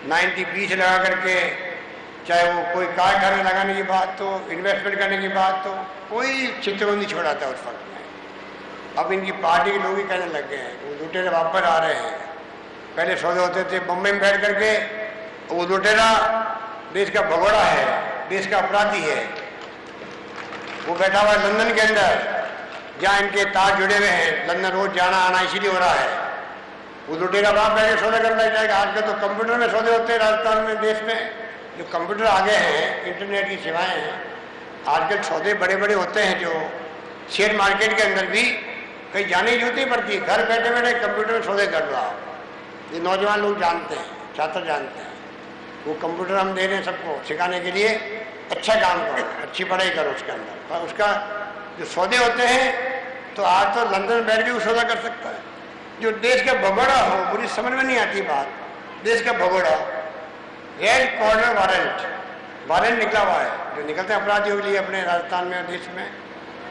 90-20 लगा करके, चाहे वो कोई कारखाने लगाने की बात हो, इन्वेस्टमेंट करने की बात हो, कोई चित्र नहीं छोड़ा था उस वक्त में। अब इनकी पार्टी के लोग ही कहने लग गए हैं, वो लुटेरे वापस आ रहे हैं। पहले सौदे होते थे बम्बई में बैठ करके, वो लुटेरा देश का भगोड़ा है, देश का अपराधी है, वो बैठा हुआ है लंदन के अंदर, जहाँ इनके तार जुड़े हुए हैं। लंदन रोज जाना आना इसीलिए हो रहा है। वो लुटेरा वहाँ बैठ के सौदे करना जाएगा। आजकल तो कंप्यूटर में सौदे होते हैं राजस्थान में, देश में जो कंप्यूटर आ गए हैं, इंटरनेट की सेवाएं हैं, आजकल सौदे बड़े बड़े होते हैं। जो शेयर मार्केट के अंदर भी कहीं जाने की जरूरत नहीं पड़ती, घर बैठे बैठे कंप्यूटर में सौदे कर लो आप। ये नौजवान लोग जानते हैं, छात्र जानते हैं। वो कंप्यूटर हम दे रहे हैं सबको सिखाने के लिए, अच्छा काम करो, अच्छी पढ़ाई करो उसके अंदर। पर उसका जो सौदे होते हैं, तो आज तो लंदन में बैठ के वो सौदा कर सकता है। जो देश का भगोड़ा हो, मुझे समझ में नहीं आती बात, देश का भगोड़ा, रेड कॉर्नर वारंट निकला हुआ है, जो निकलते हैं अपराधियों के लिए अपने राजस्थान में, देश में,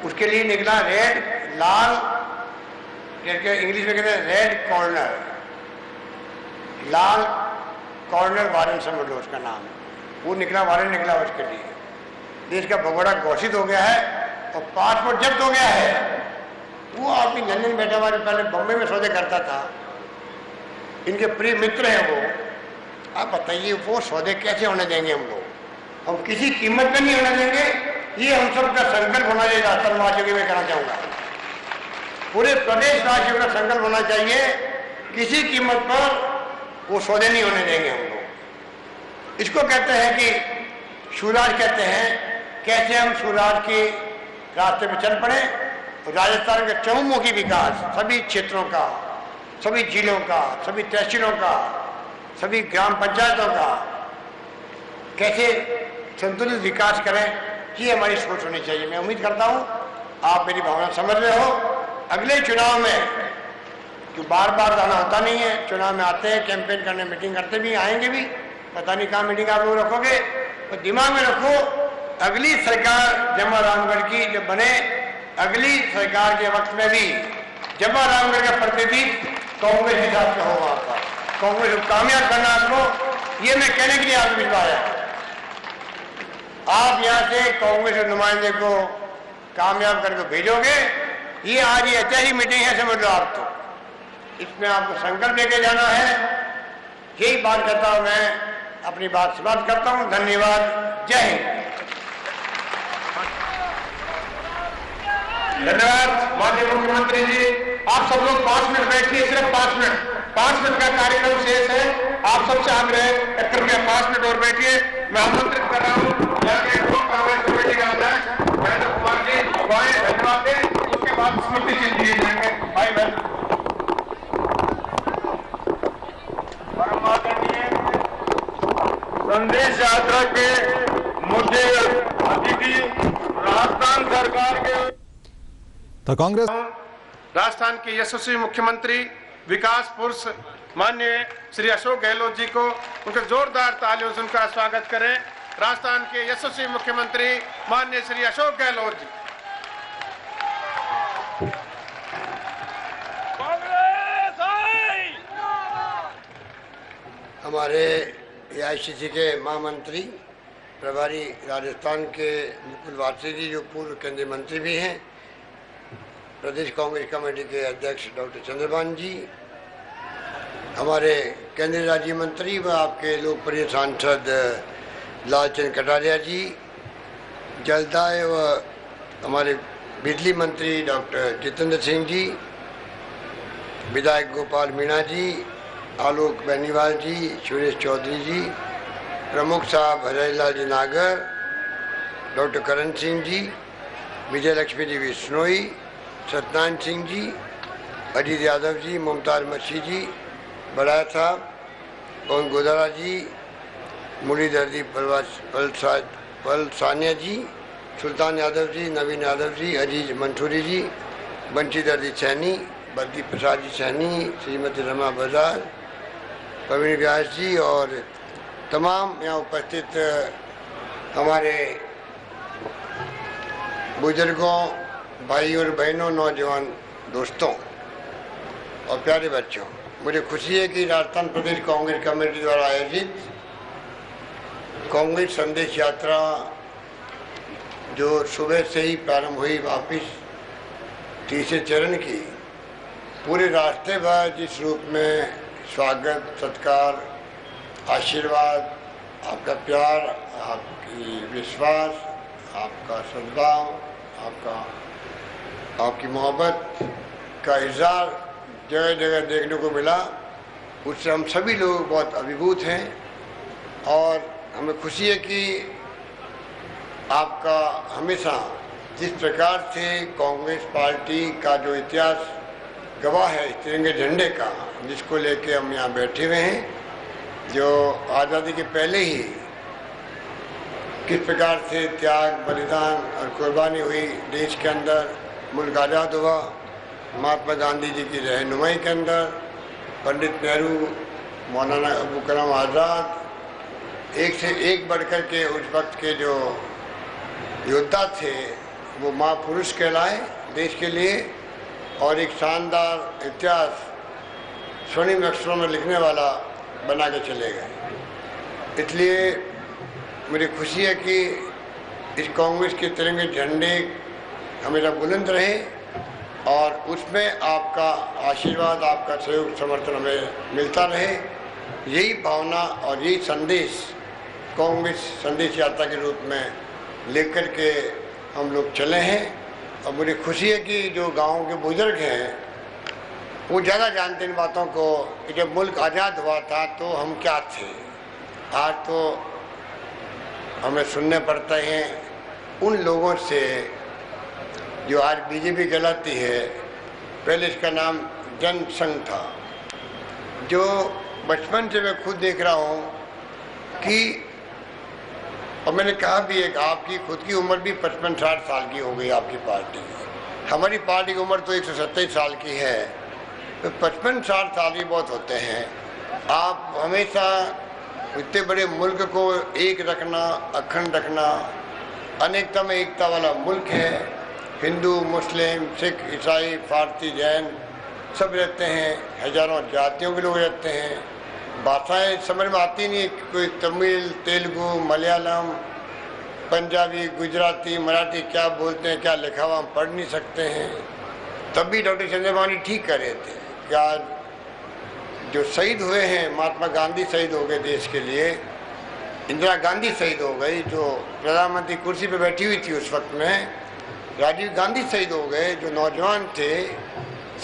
उसके लिए निकला रेड, लाल, इंग्लिश में कहते हैं रेड कॉर्नर, लाल कॉर्नर वारंट समझ लो उसका नाम। वो निकला, वारंट निकला उसके लिए। देश का भगोड़ा घोषित हो गया है और पासपोर्ट जब्त हो गया है। वो आदमी लंदन बैठा हुआ, पहले बम्बई में सौदे करता था, इनके प्रिय मित्र हैं वो। आप बताइए वो सौदे कैसे होने देंगे हम लोग? हम किसी कीमत पे नहीं होने देंगे। ये हम सब का संकल्प होना चाहिए। राजस्थान वासियों की मैं कहना चाहूँगा, पूरे प्रदेश वासियों का संकल्प होना चाहिए, किसी कीमत पर वो सौदे नहीं होने देंगे हम लोग। इसको कहते हैं कि सुराज कहते हैं। कैसे हम सुराज के रास्ते पे चल पड़े? राजस्थान का चहुमुखी विकास, सभी क्षेत्रों का, सभी जिलों का, सभी तहसीलों का, सभी ग्राम पंचायतों का कैसे संतुलित विकास करें, ये हमारी सोच होनी चाहिए। मैं उम्मीद करता हूँ आप मेरी भावना समझ रहे हो। अगले चुनाव में, जो बार बार जाना होता नहीं है, चुनाव में आते हैं कैंपेन करने, मीटिंग करते भी, आएंगे भी, पता नहीं कहाँ मीटिंग आप लोग रखोगे, तो दिमाग में रखो, अगली सरकार जमा रामगढ़ की जब बने, अगली सरकार के वक्त में भी जमा रामगढ़ का प्रतिनिधि कांग्रेस के साथ में होगा। आपका कांग्रेस को कामयाब करना आपको, ये मैं कहने के लिए आपको भिजवाया। आप यहाँ से कांग्रेस के नुमाइंदे को कामयाब करके भेजोगे ये आज ये ऐतिहासिक मीटिंग है, समझ लो आप। तो इसमें आपको संकल्प लेके जाना है। यही बात करता हूं, मैं अपनी बात समाप्त करता हूं। धन्यवाद। जय हिंद। धन्यवाद माननीय मुख्यमंत्री जी। आप सब लोग 5 मिनट बैठिए, सिर्फ 5 मिनट। 5 मिनट का कार्यक्रम शेष है। आप सबसे आग्रह है, कृपया 5 मिनट और बैठिए। मैं आमंत्रित कर रहा हूँ यहाँ के कांग्रेस कमेटी का अध्यक्ष महेंद्र कुमार जी को आए, धन्यवाद दें। उसके बाद स्मृति चिन्ह दिए जाएंगे। भाई महेंद्र। संदेश यात्रा के मुख्य अतिथि राजस्थान सरकार के तो कांग्रेस राजस्थान के यशस्वी मुख्यमंत्री विकास पुरुष माननीय श्री अशोक गहलोत जी को उनके जोरदार तालियों से उनका स्वागत करें। राजस्थान के यशस्वी मुख्यमंत्री माननीय श्री अशोक गहलोत जी। हमारे एआईसीसी के महामंत्री प्रभारी राजस्थान के मुकुल वासनी जी, जो पूर्व केंद्रीय मंत्री भी हैं, प्रदेश कांग्रेस कमेटी के अध्यक्ष डॉक्टर चंद्रभान जी, हमारे केंद्रीय राज्य मंत्री व आपके लोकप्रिय सांसद लालचंद कटारिया जी, जलदाय व हमारे बिजली मंत्री डॉक्टर जितेंद्र सिंह जी, विधायक गोपाल मीणा जी, आलोक बेनीवाल जी, सुरेश चौधरी जी, प्रमुख साहब हरिलाल जी नागर, डॉक्टर करण सिंह जी, विजय लक्ष्मी जी विश्नोई, सत्यनारायण सिंह जी, अजीत यादव जी, मुमताज मसीह जी, बड़ाया साहब, पवन गोदारा जी, मुरलीधर जी पलसानिया जी, सुल्तान यादव जी, नवीन यादव जी, अजीज मंसूरी जी, बंशीधर जी सैनी, बद्री प्रसाद जी सैनी, श्रीमती रमा बजाज, प्रवीण व्यास जी और तमाम यहाँ उपस्थित हमारे बुजुर्गों, भाई और बहनों, नौजवान दोस्तों और प्यारे बच्चों, मुझे खुशी है कि राजस्थान प्रदेश कांग्रेस कमेटी द्वारा आयोजित कांग्रेस संदेश यात्रा जो सुबह से ही प्रारंभ हुई, वापिस तीसरे चरण की, पूरे रास्ते भर जिस रूप में स्वागत, सत्कार, आशीर्वाद, आपका प्यार, आपकी विश्वास, आपका सद्भाव, आपकी मोहब्बत का इज़हार जगह जगह देखने को मिला, उससे हम सभी लोग बहुत अभिभूत हैं। और हमें खुशी है कि आपका हमेशा जिस प्रकार से कांग्रेस पार्टी का जो इतिहास गवाह है इस तिरंगे झंडे का, जिसको लेके हम यहाँ बैठे हुए हैं, जो आज़ादी के पहले ही किस प्रकार से त्याग, बलिदान और कुर्बानी हुई देश के अंदर, मुल्क आज़ाद हुआ महात्मा गांधी जी की रहनुमाई के अंदर, पंडित नेहरू, मौलाना अबू कलाम आज़ाद, एक से एक बढ़कर के उस वक्त के जो योद्धा थे वो महापुरुष कहलाए देश के लिए, और एक शानदार इतिहास स्वर्णिम अक्षरों में लिखने वाला बना के चले गए। इसलिए मुझे खुशी है कि इस कांग्रेस के तिरंगे झंडे हमेशा बुलंद रहे और उसमें आपका आशीर्वाद, आपका सहयोग, समर्थन हमें मिलता रहे। यही भावना और यही संदेश कांग्रेस संदेश यात्रा के रूप में लेकर के हम लोग चले हैं। और मुझे खुशी है कि जो गाँव के बुजुर्ग हैं वो ज़्यादा जानते इन बातों को कि जब मुल्क आज़ाद हुआ था तो हम क्या थे। आज तो हमें सुनने पड़ते हैं उन लोगों से जो आज बीजेपी कहलाती है, पहले इसका नाम जनसंघ था, जो बचपन से मैं खुद देख रहा हूँ कि, और मैंने कहा भी है, आपकी खुद की उम्र भी 55-60 साल की हो गई आपकी पार्टी की। हमारी पार्टी की उम्र तो 127 साल की है, तो 55-60 साल ही बहुत होते हैं। आप हमेशा इतने बड़े मुल्क को एक रखना, अखंड रखना, अनेकता में एकता वाला मुल्क है। हिंदू, मुस्लिम, सिख, ईसाई, फारसी, जैन सब रहते हैं, हजारों जातियों के लोग रहते हैं। भाषाएं समझ में आती नहीं, कोई तमिल, तेलुगु, मलयालम, पंजाबी, गुजराती, मराठी क्या बोलते हैं, क्या लिखा हुआ हम पढ़ नहीं सकते हैं। तब भी डॉक्टर चंद्रबाबू नायडू ठीक कर रहे थे कि आज जो शहीद हुए हैं, महात्मा गांधी शहीद हो गए देश के लिए, इंदिरा गांधी शहीद हो गई जो प्रधानमंत्री कुर्सी पे बैठी हुई थी उस वक्त में, राजीव गांधी शहीद हो गए जो नौजवान थे,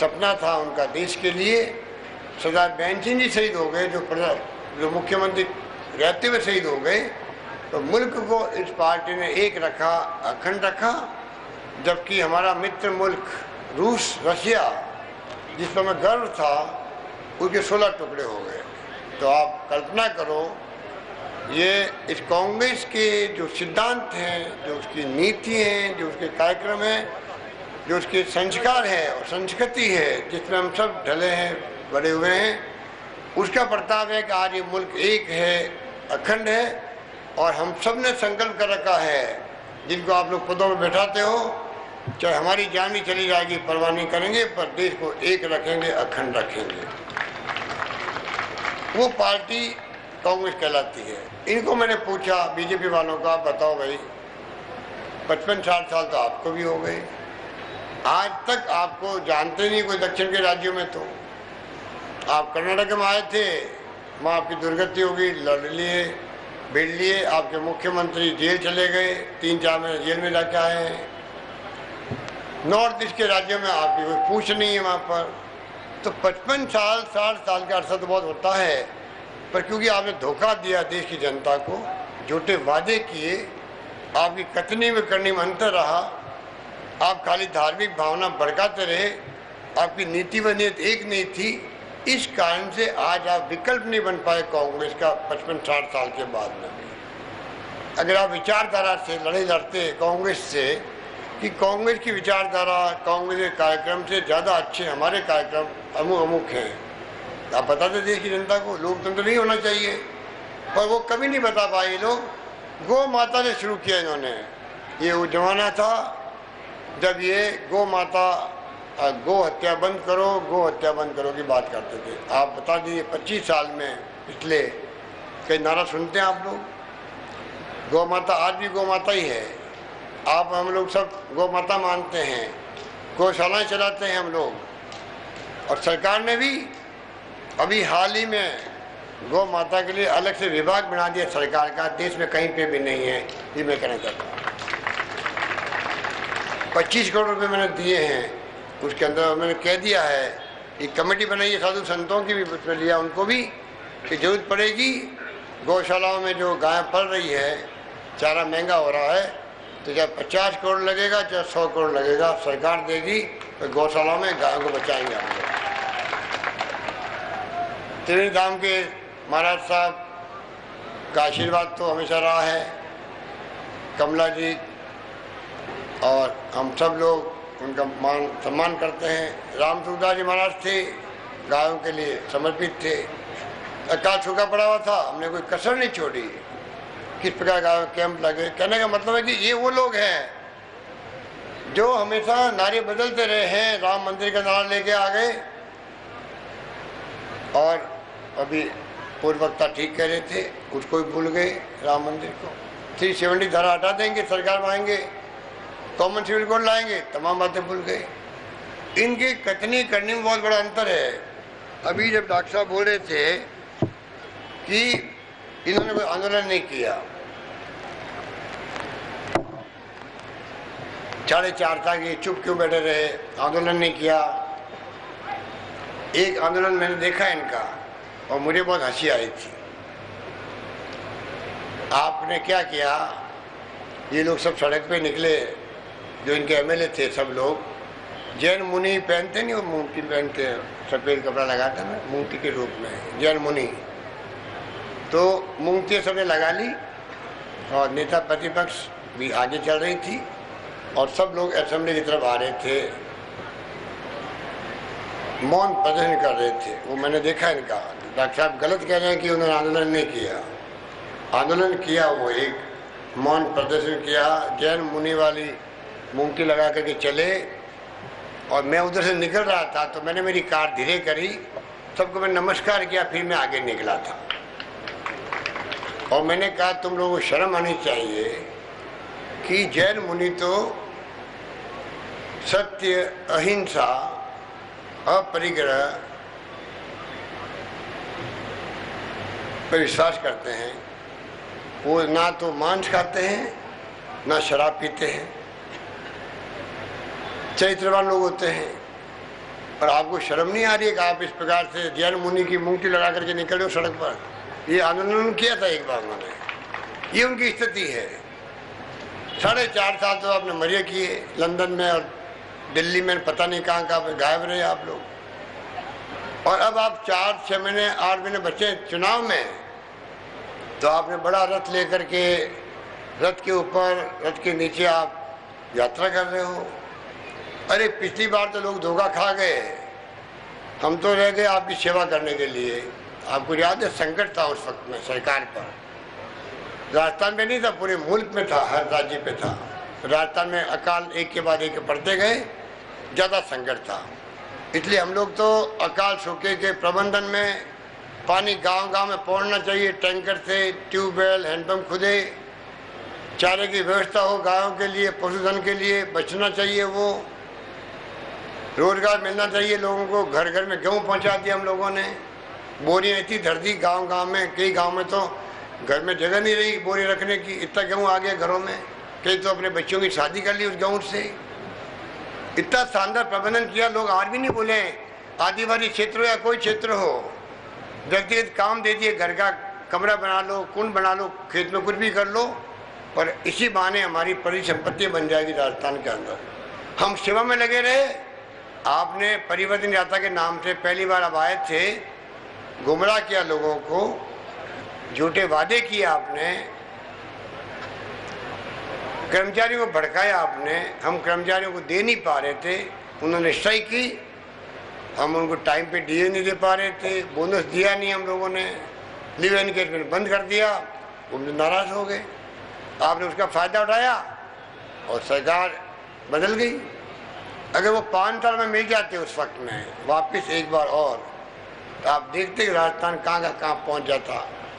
सपना था उनका देश के लिए, सरदार बेन सिंह जी शहीद हो गए जो मुख्यमंत्री रहते हुए शहीद हो गए। तो मुल्क को इस पार्टी ने एक रखा, अखंड रखा, जबकि हमारा मित्र मुल्क रूस, रशिया, जिस पर हमें गर्व था, उसके 16 टुकड़े हो गए। तो आप कल्पना करो, ये इस कांग्रेस के जो सिद्धांत हैं, जो उसकी नीति हैं, जो उसके कार्यक्रम हैं, जो उसके संस्कार है और संस्कृति है, जिसमें हम सब ढले हैं, बड़े हुए हैं, उसका प्रताप है कि आज ये मुल्क एक है, अखंड है। और हम सब ने संकल्प कर रखा है, जिनको आप लोग पदों में बैठाते हो, चाहे हमारी जान ही चली जाएगी परवाह नहीं करेंगे, पर देश को एक रखेंगे, अखंड रखेंगे। वो पार्टी कांग्रेस कहलाती है। इनको मैंने पूछा बीजेपी वालों का, आप बताओ भाई, 55-60 साल तो आपको भी हो गए, आज तक आपको जानते नहीं कोई दक्षिण के राज्यों में। तो आप कर्नाटक में आए थे, वहाँ आपकी दुर्गति होगी, लड़ लिए, भिड़ लिए, आपके मुख्यमंत्री जेल चले गए, 3-4 महीने जेल में जाके आए हैं। नॉर्थ ईस्ट के राज्यों में आपकी कोई पूछ नहीं है वहाँ पर। तो 55 साल 60 साल का अरसा तो बहुत होता है, पर क्योंकि आपने धोखा दिया देश की जनता को, झूठे वादे किए, आपकी कथनी में करनी में अंतर रहा, आप खाली धार्मिक भावना भड़काते रहे, आपकी नीति व नीयत एक नहीं थी, इस कारण से आज आप विकल्प नहीं बन पाए कांग्रेस का 55-60 साल के बाद में भी। अगर आप विचारधारा से लड़ते कांग्रेस से, कि कांग्रेस की विचारधारा, कांग्रेस के कार्यक्रम से ज़्यादा अच्छे हमारे कार्यक्रम अमुक हैं, आप बताते देश की जनता को लोकतंत्र नहीं होना चाहिए, पर वो कभी नहीं बता पाए। ये लोग गौ माता से शुरू किया इन्होंने। ये वो जमाना था जब ये गौ माता, गो हत्या बंद करो, गो हत्या बंद करो की बात करते थे। आप बता दीजिए 25 साल में पिछले कई नारा सुनते हैं आप लोग। गौ माता आज भी गौ माता ही है, आप हम लोग सब गौ माता मानते हैं, गौशालाएं चलाते हैं हम लोग, और सरकार ने भी अभी हाल ही में गौ माता के लिए अलग से विभाग बना दिया सरकार का, देश में कहीं पे भी नहीं है। ये मैं कहना चाहता हूँ। 25 करोड़ रुपये मैंने दिए हैं, उसके अंदर मैंने कह दिया है, एक कमेटी बनाई है साधु संतों की भी, उसमें लिया उनको भी, कि जरूरत पड़ेगी गौशालाओं में जो गाय पल रही है, चारा महंगा हो रहा है, तो चाहे 50 करोड़ लगेगा चाहे 100 करोड़ लगेगा, सरकार देगी, तो गौशालाओं में गायों को बचाएंगे हम लोग। त्रिवेणी धाम के महाराज साहब का आशीर्वाद तो हमेशा रहा है, कमला जी, और हम सब लोग उनका मान सम्मान करते हैं। राम सूरदास जी महाराज थे, गायों के लिए समर्पित थे, अकाल सूखा पड़ा हुआ था, हमने कोई कसर नहीं छोड़ी, किस प्रकार गायों कैंप लगे। कहने का मतलब है कि ये वो लोग हैं जो हमेशा नारे बदलते रहे हैं, राम मंदिर का नारा लेके आ गए, और अभी पूर्व वक्ता ठीक कह रहे थे, उसको भी भूल गए राम मंदिर को। 370 धारा हटा देंगे, सरकार में आएंगे, कॉमन सिविल कोड लाएंगे, तमाम बातें भूल गए। इनकी कथनी करने में बहुत बड़ा अंतर है। अभी जब डॉक्टर साहब बोल रहे थे कि इन्होंने कोई आंदोलन नहीं किया, 4.5 था कि चुप क्यों बैठे रहे, आंदोलन नहीं किया। एक आंदोलन मैंने देखा इनका और मुझे बहुत हंसी आई थी। आपने क्या किया, ये लोग सब सड़क पे निकले, जो इनके एमएलए थे सब लोग, जैन मुनि पहनते नहीं, वो मूंगटी पहनते हैं, सफ़ेद कपड़ा लगाते हैं मूंगटी के रूप में, जैन मुनि, तो मूंगटी सबने लगा ली, और नेता प्रतिपक्ष भी आगे चल रही थी, और सब लोग असेंबली की तरफ आ रहे थे, मौन प्रदर्शन कर रहे थे। वो मैंने देखा इनका। डॉक्टर साहब गलत कह रहे हैं कि उन्होंने आंदोलन नहीं किया, आंदोलन किया, वो एक मौन प्रदर्शन किया, जैन मुनि वाली मूंगटी लगा करके चले, और मैं उधर से निकल रहा था तो मैंने मेरी कार धीरे करी, सबको मैंने नमस्कार किया, फिर मैं आगे निकला था, और मैंने कहा तुम लोगों को शर्म आनी चाहिए कि जैन मुनि तो सत्य, अहिंसा, अपरिग्रह पर विश्वास करते हैं, वो ना तो मांस खाते हैं ना शराब पीते हैं, चरित्रवान लोग होते हैं। और आपको शर्म नहीं आ रही है कि आप इस प्रकार से जैन मुनि की मूंगटी लगा करके निकले हो सड़क पर? ये आंदोलन किया था एक बार उन्होंने, ये उनकी स्थिति है। 4.5 साल तो आपने मजे किए लंदन में और दिल्ली में, पता नहीं कहाँ कहाँ गायब रहे आप लोग। और अब आप 4-6 महीने 8 महीने बचे चुनाव में, तो आपने बड़ा रथ लेकर के, रथ के ऊपर रथ के नीचे आप यात्रा कर रहे हो। अरे पिछली बार तो लोग धोखा खा गए, हम तो रह गए आपकी सेवा करने के लिए। आपको याद है संकट था उस वक्त में सरकार पर, राजस्थान में नहीं था, पूरे मुल्क में था, हर राज्य पे था। राजस्थान में अकाल एक के बाद एक बढ़ते गए, ज़्यादा संकट था। इसलिए हम लोग तो अकाल सूखे के प्रबंधन में, पानी गांव-गांव में पहुंचना चाहिए, टैंकर से, ट्यूबवेल, हैंडपम्प खुदे, चारे की व्यवस्था हो गायों के लिए, पशुधन के लिए बचना चाहिए, वो रोजगार मिलना चाहिए लोगों को। घर घर में गेहूँ पहुंचा दिया हम लोगों ने, बोरियाँ इतनी धर दी गाँव-गाँव में, कई गाँव में तो घर में जगह नहीं रही बोरी रखने की, इतना गेहूँ आ गया घरों में। कई तो अपने बच्चों की शादी कर ली उस गेहूँ से। इतना शानदार प्रबंधन किया, लोग आज भी नहीं बोले। आदिवासी क्षेत्र हो या कोई क्षेत्र हो, व्यक्तिगत काम दे दिए, घर का कमरा बना लो, कुंड बना लो, खेत में कुछ भी कर लो, पर इसी बहाने हमारी परिसंपत्ति बन जाएगी राजस्थान के अंदर। हम सेवा में लगे रहे। आपने परिवर्तन यात्रा के नाम से पहली बार अब आए थे, गुमराह किया लोगों को, झूठे वादे किए आपने, कर्मचारियों को भड़काया आपने। हम कर्मचारियों को दे नहीं पा रहे थे, उन्होंने स्ट्राइक की, हम उनको टाइम पे डीए नहीं दे पा रहे थे, बोनस दिया नहीं हम लोगों ने, लीव एनगेजमेंट बंद कर दिया, वो नाराज हो गए। आपने उसका फायदा उठाया और सरकार बदल गई। अगर वो 5 साल में मिल जाते उस वक्त में वापस एक बार और, तो आप देखते कि राजस्थान कहाँ का कहाँ पहुँच जाता,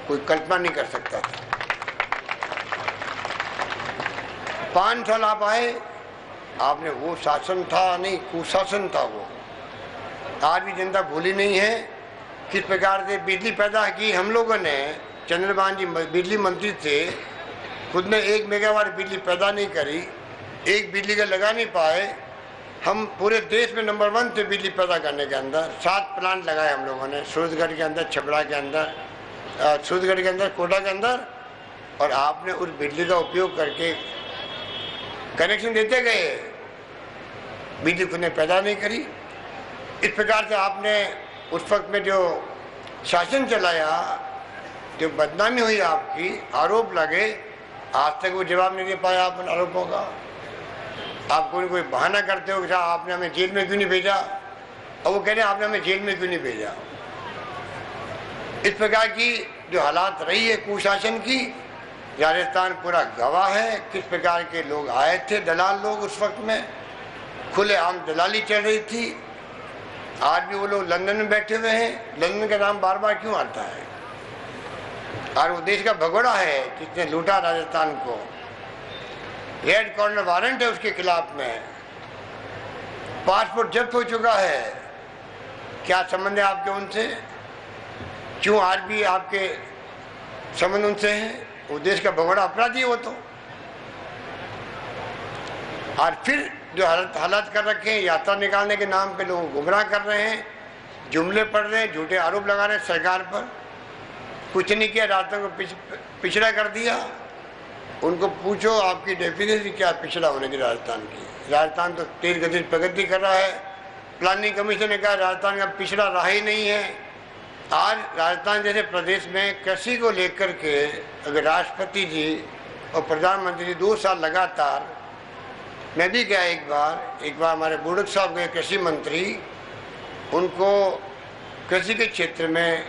कोई कल्पना नहीं कर सकता था। 5 साल आप आए, आपने वो शासन था नहीं, कुशासन था वो। आज भी जनता भूली नहीं है किस प्रकार से बिजली पैदा की हम लोगों ने। चंद्रभान जी बिजली मंत्री थे, खुद ने 1 मेगावाट बिजली पैदा नहीं करी, एक बिजली का लगा नहीं पाए। हम पूरे देश में नंबर 1 थे बिजली पैदा करने के अंदर। 7 प्लांट लगाए हम लोगों ने, सूरजगढ़ के अंदर, छपरा के अंदर, सूरजगढ़ के अंदर, कोटा के अंदर। और आपने उस बिजली का उपयोग करके कनेक्शन देते गए, बिजली खुद ने पैदा नहीं करी। इस प्रकार से आपने उस वक्त में जो शासन चलाया, जो बदनामी हुई आपकी, आरोप लगे, आज तक वो जवाब नहीं दे पाया आप उन आरोपों का। आप कोई बहाना करते हो कि आपने हमें जेल में क्यों नहीं भेजा, और वो कह रहे हैं आपने हमें जेल में क्यों नहीं भेजा। इस प्रकार की जो हालात रही है कुशासन की, राजस्थान पूरा गवाह है किस प्रकार के लोग आए थे, दलाल लोग उस वक्त में, खुलेआम दलाली चल रही थी। आज भी वो लोग लंदन में बैठे हुए हैं। लंदन का नाम बार बार क्यों आता है? और वो देश का भगोड़ा है जिसने लूटा राजस्थान को। रेड कॉर्नर वारंट है उसके खिलाफ में, पासपोर्ट जब्त हो चुका है। क्या संबंध है आपके उनसे? क्यों आज भी आपके संबंध उनसे हैं? वो देश का भगोड़ा अपराधी हो तो। और फिर जो हालात कर रखे हैं, यात्रा निकालने के नाम पे लोग गुमराह कर रहे हैं, जुमले पढ़ रहे हैं, झूठे आरोप लगा रहे हैं सरकार पर। कुछ नहीं किया, राजस्थान को पिछड़ा कर दिया। उनको पूछो आपकी डेफिनेशन क्या पिछड़ा होने की राजस्थान की। राजस्थान तो तेज गति से प्रगति कर रहा है। प्लानिंग कमीशन ने कहा राजस्थान का पिछड़ा रहा ही नहीं है। आज राजस्थान जैसे प्रदेश में कृषि को लेकर के अगर राष्ट्रपति जी और प्रधानमंत्री जी 2 साल लगातार, मैं भी गया एक बार हमारे बुड़क साहब गए कृषि मंत्री, उनको कृषि के क्षेत्र में,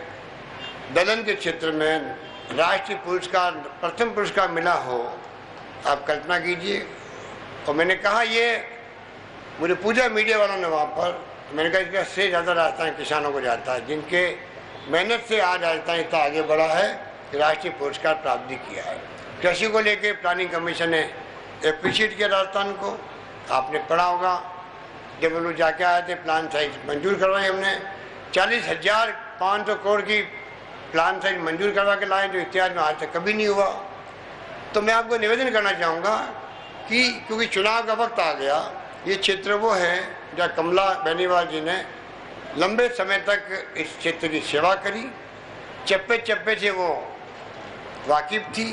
दलहन के क्षेत्र में राष्ट्रीय पुरस्कार, प्रथम पुरस्कार मिला हो, आप कल्पना कीजिए। और मैंने कहा, ये मुझे पूछा मीडिया वालों ने वहाँ पर, मैंने कहा इसका श्रेय ज़्यादा राजस्थान किसानों को जाता है, जिनके मेहनत से आज राजस्थान इतना आगे बढ़ा है, राष्ट्रीय पुरस्कार प्राप्ति किया है। कृषि को लेकर प्लानिंग कमीशन ने एप्रिशिएट किया राजस्थान को। आपने पढ़ा होगा जब वो लोग जाके आए थे प्लान साइज मंजूर करवाई हमने। 40,500 करोड़ की प्लान साइज मंजूर करवा के लाए, जो इतिहास में आज तक कभी नहीं हुआ। तो मैं आपको निवेदन करना चाहूँगा कि क्योंकि चुनाव का वक्त आ गया, ये क्षेत्र वो है जहाँ कमला बेनीवाल जी ने लंबे समय तक इस क्षेत्र की सेवा करी, चप्पे चप्पे से वो वाकिफ थी।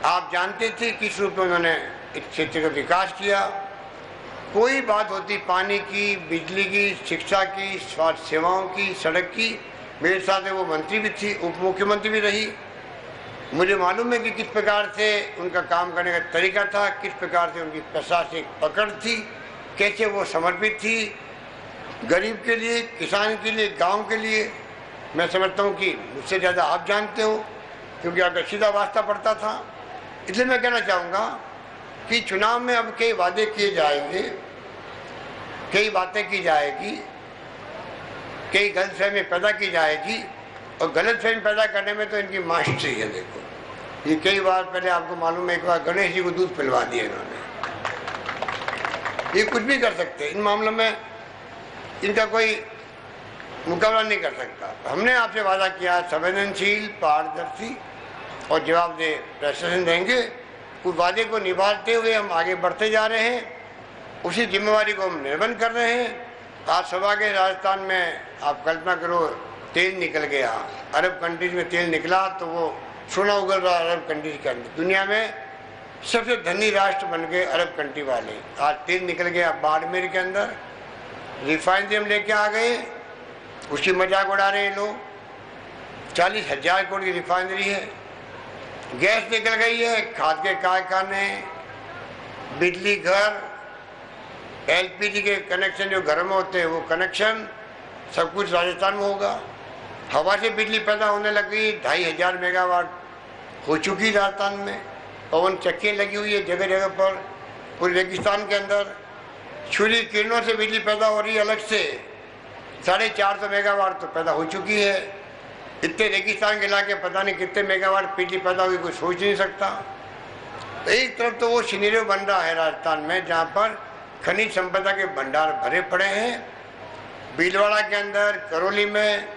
आप जानते थे किस रूप में उन्होंने इस क्षेत्र का विकास किया। कोई बात होती पानी की, बिजली की, शिक्षा की, स्वास्थ्य सेवाओं की, सड़क की, मेरे साथ वो मंत्री भी थी, उप मुख्यमंत्री भी रही। मुझे मालूम है कि किस प्रकार से उनका काम करने का तरीका था, किस प्रकार से उनकी प्रशासनिक पकड़ थी, कैसे वो समर्पित थी गरीब के लिए, किसान के लिए, गांव के लिए। मैं समझता हूँ कि मुझसे ज़्यादा आप जानते हो, क्योंकि आपका सीधा वास्ता पड़ता था। इसलिए मैं कहना चाहूँगा कि चुनाव में अब कई वादे किए जाएंगे, कई बातें की जाएगी, कई गलतफहमी पैदा की जाएगी, और गलतफहमी पैदा करने में तो इनकी मास्टरी है। देखो, ये कई बार पहले आपको मालूम है, एक बार गणेश जी को दूध पिलवा दिया इन्होंने। ये कुछ भी कर सकते, इन मामलों में इनका कोई मुकाबला नहीं कर सकता। हमने आपसे वादा किया संवेदनशील, पारदर्शी और जवाबदेह प्रशासन देंगे। उस वादे को निभाते हुए हम आगे बढ़ते जा रहे हैं, उसी जिम्मेवारी को हम निर्वहन कर रहे हैं। आज सौभाग्य राजस्थान में आप कल्पना करो, तेल निकल गया, अरब कंट्रीज में तेल निकला तो वो सोना उगल रहा अरब कंट्रीज के अंदर। दुनिया में सबसे धनी राष्ट्र बन गए अरब कंट्री वाले। आज तेल निकल गया बाड़मेर के अंदर, रिफाइनरी हम लेके आ गए, उसकी मजाक उड़ा रहे हैं लोग। 40,000 करोड़ की रिफाइनरी है, गैस निकल गई है, खाद के कारखाने, बिजली घर, LPG के कनेक्शन जो घर में होते हैं वो कनेक्शन, सब कुछ राजस्थान में होगा। हवा से बिजली पैदा होने लगी, 2,500 मेगावाट हो चुकी राजस्थान में। पवन चक्कियाँ लगी हुई है जगह जगह पर, पूरे रेगिस्तान के अंदर। सूर्य किरणों से बिजली पैदा हो रही है अलग से, 450 मेगावाट तो पैदा हो चुकी है। इतने रेगिस्तान के इलाके पता नहीं कितने मेगावाट बिजली पैदा हुई, कोई सोच नहीं सकता। एक तरफ तो वो सिनेरियो बन रहा है राजस्थान में, जहाँ पर खनिज संपदा के भंडार भरे पड़े हैं। भीलवाड़ा के अंदर, करौली में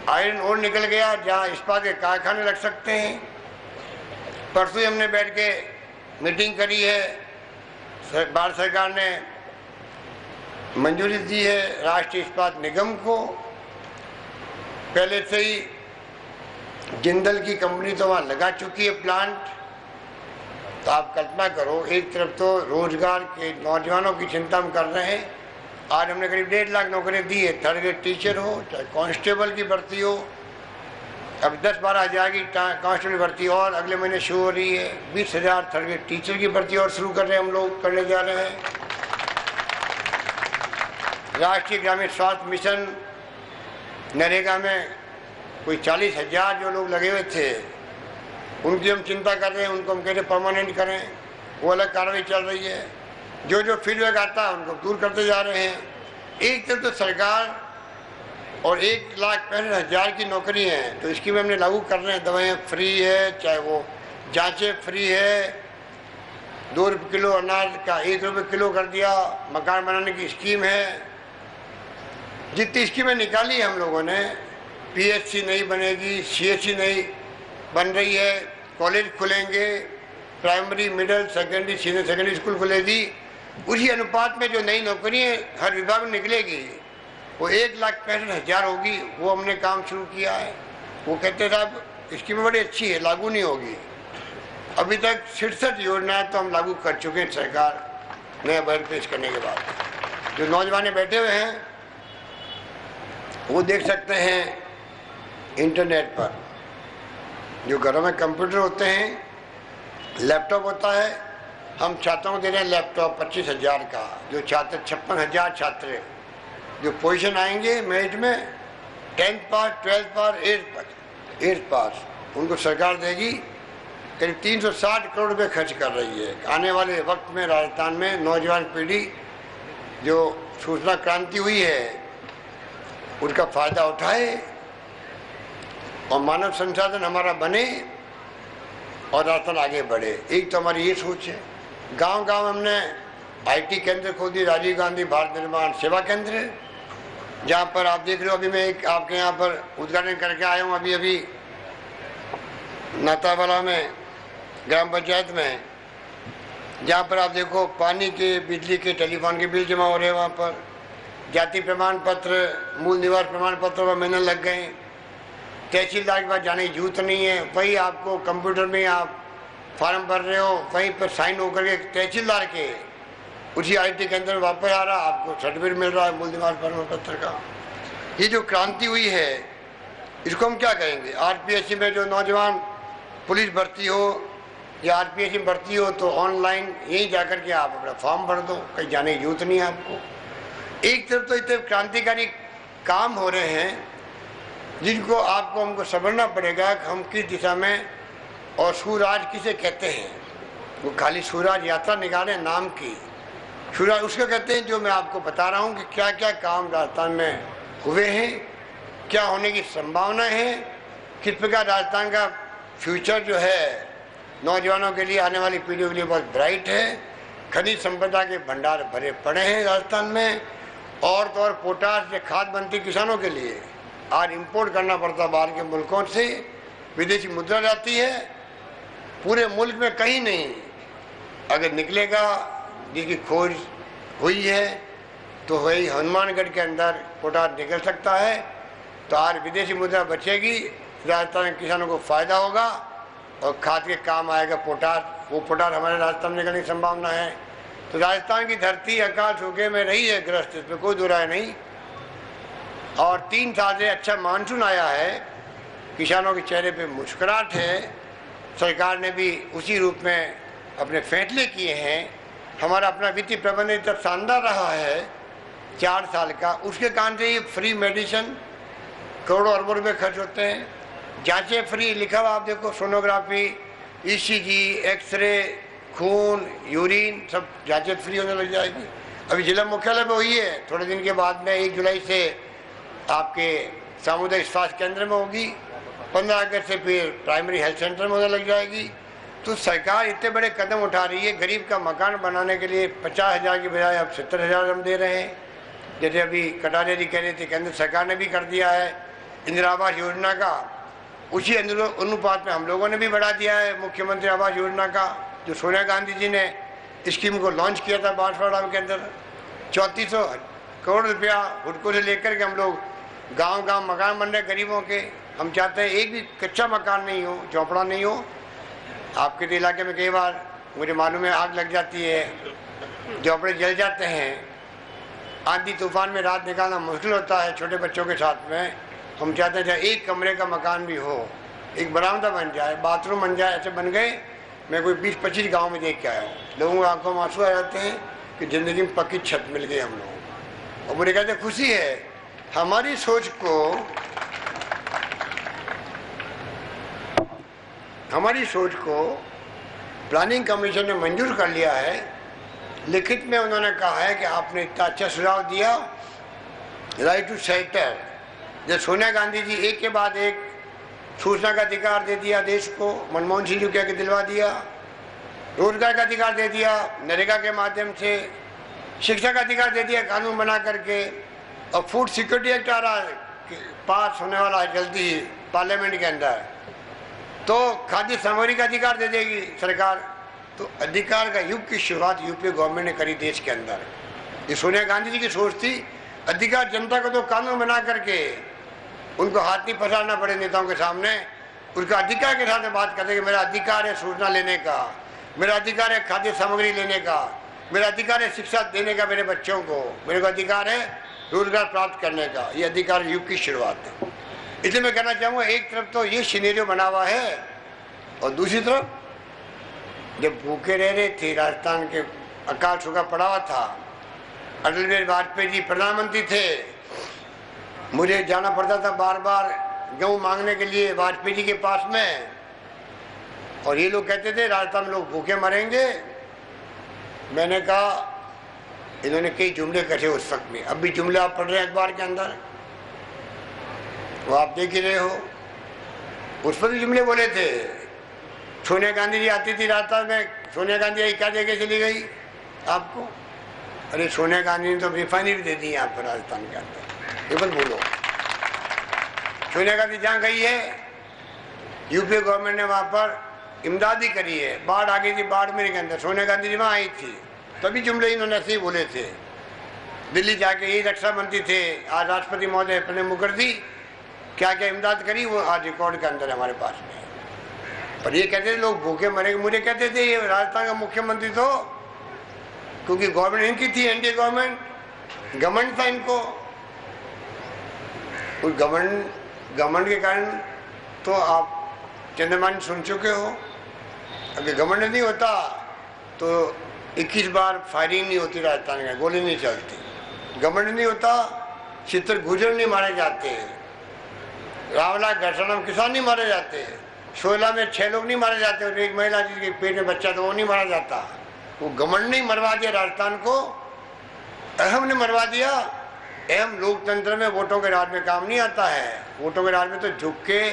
आयरन ओर निकल गया, जहाँ इस्पात के कारखाने लग सकते हैं। परसों हमने बैठ के मीटिंग करी है, भारत सरकार ने मंजूरी दी है राष्ट्रीय इस्पात निगम को। पहले से ही जिंदल की कंपनी तो वहाँ लगा चुकी है प्लांट। तो आप कल्पना करो, एक तरफ तो रोजगार के नौजवानों की चिंता हम कर रहे हैं। आज हमने करीब 1.5 लाख नौकरियाँ दी है, थर्ड ग्रेड टीचर हो, चाहे कांस्टेबल की भर्ती हो। अब 10-12 हज़ार की कांस्टेबल भर्ती और अगले महीने शुरू हो रही है। 20,000 थर्ड ग्रेड टीचर की भर्ती और शुरू कर रहे हैं, हम लोग करने जा रहे हैं। राष्ट्रीय ग्रामीण स्वास्थ्य मिशन नरेगा में कोई 40,000 जो लोग लगे हुए थे, उनकी हम चिंता कर रहे हैं, उनको हम कह रहे परमानेंट करें, वो अलग कार्रवाई चल रही है। जो फीडबैक आता है उनको दूर करते जा रहे हैं। एक तरफ तो सरकार और 1,65,000 की नौकरी हैं, तो इसकी भी हमने लागू कर रहे हैं। दवाइयाँ फ्री है, चाहे वो जांचें फ्री है, 2 रुपये किलो अनाज का 1 रुपये किलो कर दिया, मकान बनाने की स्कीम है। जितनी स्कीमें निकाली हम लोगों ने, PHC नहीं बनेगी, CHC नहीं बन रही है, कॉलेज खुलेंगे, primary, middle, secondary, senior secondary school खुलेगी। उसी अनुपात में जो नई नौकरियाँ हर विभाग में निकलेगी, वो 1,65,000 होगी। वो हमने काम शुरू किया है। वो कहते साहब स्कीम बड़ी अच्छी है, लागू नहीं होगी। अभी तक 66 योजनाएं तो हम लागू कर चुके हैं सरकार नया बजट पेश करने के बाद। जो नौजवान बैठे हुए हैं वो देख सकते हैं इंटरनेट पर, जो घरों में कंप्यूटर होते हैं, लैपटॉप होता है। हम छात्रों को दे रहे हैं लैपटॉप 25,000 का। जो छात्र 56,000 छात्र जो पोजीशन आएंगे मेरिट में, 10th पास, 12th पास, 8th पास, उनको सरकार देगी। करीब 360 करोड़ रुपये खर्च कर रही है। आने वाले वक्त में राजस्थान में नौजवान पीढ़ी जो सूचना क्रांति हुई है उनका फायदा उठाए और मानव संसाधन हमारा बने और राजस्थान आगे बढ़े। एक तो हमारी ये सोच है। गांव-गांव हमने IT केंद्र खोल दिए, राजीव गांधी भारत निर्माण सेवा केंद्र, जहाँ पर आप देख रहे हो। अभी मैं एक आपके यहाँ पर उद्घाटन करके आया हूँ अभी नातावाला में ग्राम पंचायत में, जहाँ पर आप देखो पानी के, बिजली के, टेलीफोन के बिल जमा हो रहे हैं। वहाँ पर जाति प्रमाण पत्र, मूल निवास प्रमाण पत्र पर महीने लग गए। तहसीलदार के पास जाने की जरूरत नहीं है, वही आपको कंप्यूटर में आप फॉर्म भर रहे हो, वहीं पर साइन होकर के तहसीलदार के उसी IT के अंदर वापस आ रहा, आपको सर्टिफिकेट मिल रहा है मूल निवास प्रमाण पत्र का। ये जो क्रांति हुई है इसको हम क्या कहेंगे? RPSC में जो नौजवान पुलिस भर्ती हो या RPSC में भर्ती हो तो ऑनलाइन यहीं जाकर के आप अपना फॉर्म भर दो, कहीं जाने की जरूरत नहीं है आपको। एक तरफ तो इतने क्रांतिकारी काम हो रहे हैं जिनको आपको हमको समझना पड़ेगा कि हम किस दिशा में, और सूराज किसे कहते हैं। वो खाली सूराज यात्रा निकाले नाम की, सूराज उसको कहते हैं जो मैं आपको बता रहा हूँ कि क्या क्या काम राजस्थान में हुए हैं, क्या होने की संभावना है, किस प्रकार राजस्थान का फ्यूचर जो है नौजवानों के लिए, आने वाली पीढ़ियों के लिए बहुत ब्राइट है। खनिज संपदा के भंडार भरे पड़े हैं राजस्थान में, और तो और पोटाश से खाद बनती किसानों के लिए। आज इंपोर्ट करना पड़ता बाहर के मुल्कों से, विदेशी मुद्रा जाती है, पूरे मुल्क में कहीं नहीं अगर निकलेगा जिसकी खोज हुई है तो वही हनुमानगढ़ के अंदर पोटाश निकल सकता है। तो आज विदेशी मुद्रा बचेगी, राजस्थान के किसानों को फायदा होगा और खाद के काम आएगा पोटाश। वो पोटाश हमारे राजस्थान में निकलने की संभावना है। तो राजस्थान की धरती अकाल सूखे में रही है ग्रस्त, इसमें कोई दो राय नहीं। और 3 साल से अच्छा मानसून आया है, किसानों के चेहरे पे मुस्कुराहट है। सरकार ने भी उसी रूप में अपने फैसले किए हैं। हमारा अपना वित्तीय प्रबंधन इतना शानदार रहा है 4 साल का, उसके कारण से ये फ्री मेडिसिन करोड़ों अरबों रुपये खर्च होते हैं। जांचें फ्री लिखा हुआ, आप देखो सोनोग्राफी, ECG, एक्सरे, खून, यूरिन, सब जांचें फ्री होने लग जाएगी। अभी जिला मुख्यालय पे हुई है, थोड़े दिन के बाद में 1 जुलाई से आपके सामुदायिक स्वास्थ्य केंद्र में होगी, 15 अगस्त से फिर प्राइमरी हेल्थ सेंटर में होने लग जाएगी। तो सरकार इतने बड़े कदम उठा रही है। गरीब का मकान बनाने के लिए 50,000 की बजाय अब 70,000 हम दे रहे हैं। जैसे अभी कटारिया जी कह रहे थे, केंद्र सरकार ने भी कर दिया है इंदिरा आवास योजना का, उसी अनुपात में हम लोगों ने भी बढ़ा दिया है मुख्यमंत्री आवास योजना का, जो सोनिया गांधी जी ने स्कीम को लॉन्च किया था बांसवाड़ा के अंदर। 3400 करोड़ रुपया हुडको से लेकर के हम लोग गांव-गांव मकान बन रहे गरीबों के। हम चाहते हैं एक भी कच्चा मकान नहीं हो, झोपड़ा नहीं हो। आपके इलाके में कई बार मुझे मालूम है आग लग जाती है, झोपड़े जल जाते हैं, आंधी तूफान में रात निकालना मुश्किल होता है छोटे बच्चों के साथ में। हम चाहते हैं एक कमरे का मकान भी हो, एक बरामदा बन जाए, बाथरूम बन जाए। ऐसे बन गए, मैं कोई 20-25 गाँव में देख के आया हूँ। लोगों की आंखों में आंसू आ जाते हैं कि ज़िंदगी में पक्की छत मिल गई हम लोगों को, और मुझे कहते खुशी है। हमारी सोच को प्लानिंग कमीशन ने मंजूर कर लिया है। लिखित में उन्होंने कहा है कि आपने इतना अच्छा सुझाव दिया, राइट टू शेल्टर। जब सोनिया गांधी जी एक के बाद एक सूचना का अधिकार दे दिया देश को, मनमोहन सिंह जी कह के दिलवा दिया, रोजगार का अधिकार दे दिया नरेगा के माध्यम से, शिक्षा का अधिकार दे दिया कानून बना करके, और फूड सिक्योरिटी एक्ट आ रहा है पास होने वाला है जल्दी पार्लियामेंट के अंदर, तो खाद्य सामग्री का अधिकार दे देगी सरकार। तो अधिकार का युग की शुरुआत यूपी गवर्नमेंट ने करी देश के अंदर। ये सोनिया गांधी जी की सोच थी, अधिकार जनता को तो कानून बना करके उनको हाथ नहीं पसारना पड़े नेताओं के सामने, उनका अधिकार के साथ बात करते कि मेरा अधिकार है सूचना लेने का, मेरा अधिकार है खाद्य सामग्री लेने का, मेरा अधिकार है शिक्षा देने का मेरे बच्चों को, मेरे को अधिकार है रोजगार प्राप्त करने का। ये अधिकार युग की शुरुआत है। इसलिए मैं कहना चाहूँगा, एक तरफ तो ये सिनेरियो बना हुआ है, और दूसरी तरफ जब भूखे रह रहे थे, राजस्थान के अकाल सूखा पड़ा हुआ था, अटल बिहारी वाजपेयी जी प्रधानमंत्री थे, मुझे जाना पड़ता था बार बार गेहूँ मांगने के लिए वाजपेयी जी के पास में, और ये लोग कहते थे राजस्थान में लोग भूखे मरेंगे। मैंने कहा इन्होंने कई जुमले कहे उस वक्त में, अब भी जुमले आप पढ़ रहे हैं अखबार के अंदर, वो आप देख ही रहे हो, उस पर भी जुमले बोले थे। सोनिया गांधी जी आती थी राजस्थान में, सोनिया गांधी क्या जगह चली गई आपको, अरे सोनिया गांधी ने तो रिफाइनरी दे दी यहाँ पर राजस्थान के अंदर, ये मत भूलो। सोनिया गांधी जहाँ गई है यूपी गवर्नमेंट ने वहाँ पर इमदाद भी करी है। बाढ़ आ गई थी, बाढ़ में के अंदर सोनिया गांधी जी वहाँ आई थी, तभी जुमले इन्होंने ऐसे ही बोले थे। दिल्ली जाके यही रक्षा मंत्री थे, आज राष्ट्रपति महोदय प्रणब मुखर्जी क्या क्या इमदाद करी वो आज रिकॉर्ड के अंदर हमारे पास में। पर ये कहते थे लोग भूखे मरेंगे, मुझे कहते थे ये राजस्थान का मुख्यमंत्री तो क्योंकि गवर्नमेंट इनकी थी, एनडीए गवर्नमेंट, घमंड था इनको। उस घमंड के कारण तो आप चंद्रमान सुन चुके हो। अगर घमंड नहीं होता तो 21 बार फायरिंग नहीं होती राजस्थान में, गोली नहीं चलती। घमंड नहीं होता, चित्र गुजर नहीं मारे जाते, रावला घटना में किसान नहीं मारे जाते, शोला में 6 लोग नहीं मारे जाते और एक महिला जिसके पेट में बच्चा तो वो नहीं मारा जाता। वो घमंड नहीं मरवा दिया राजस्थान को, अहम ने मरवा दिया। अहम लोकतंत्र में वोटों के राज में काम नहीं आता है। वोटों के राज में तो झुक के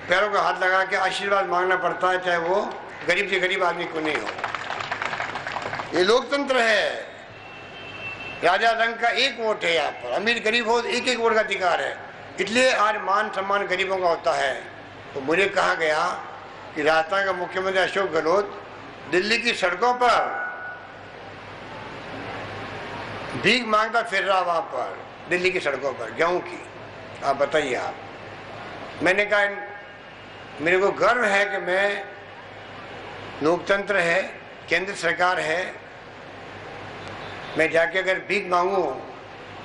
पैरों का हाथ लगा के आशीर्वाद मांगना पड़ता है, चाहे वो गरीब से गरीब आदमी को नहीं हो। ये लोकतंत्र है। राजा रंग का एक वोट है यहाँ पर, अमीर गरीब हो एक एक वोट का अधिकार है। इसलिए आज मान सम्मान गरीबों का होता है। तो मुझे कहा गया कि राजस्थान का मुख्यमंत्री अशोक गहलोत दिल्ली की सड़कों पर भीख मांगता फिर रहा, वहां पर दिल्ली की सड़कों पर गेहूं की। आप बताइए आप। मैंने कहा मेरे को गर्व है कि मैं, लोकतंत्र है, केंद्र सरकार है, मैं जाके अगर भीख मांगू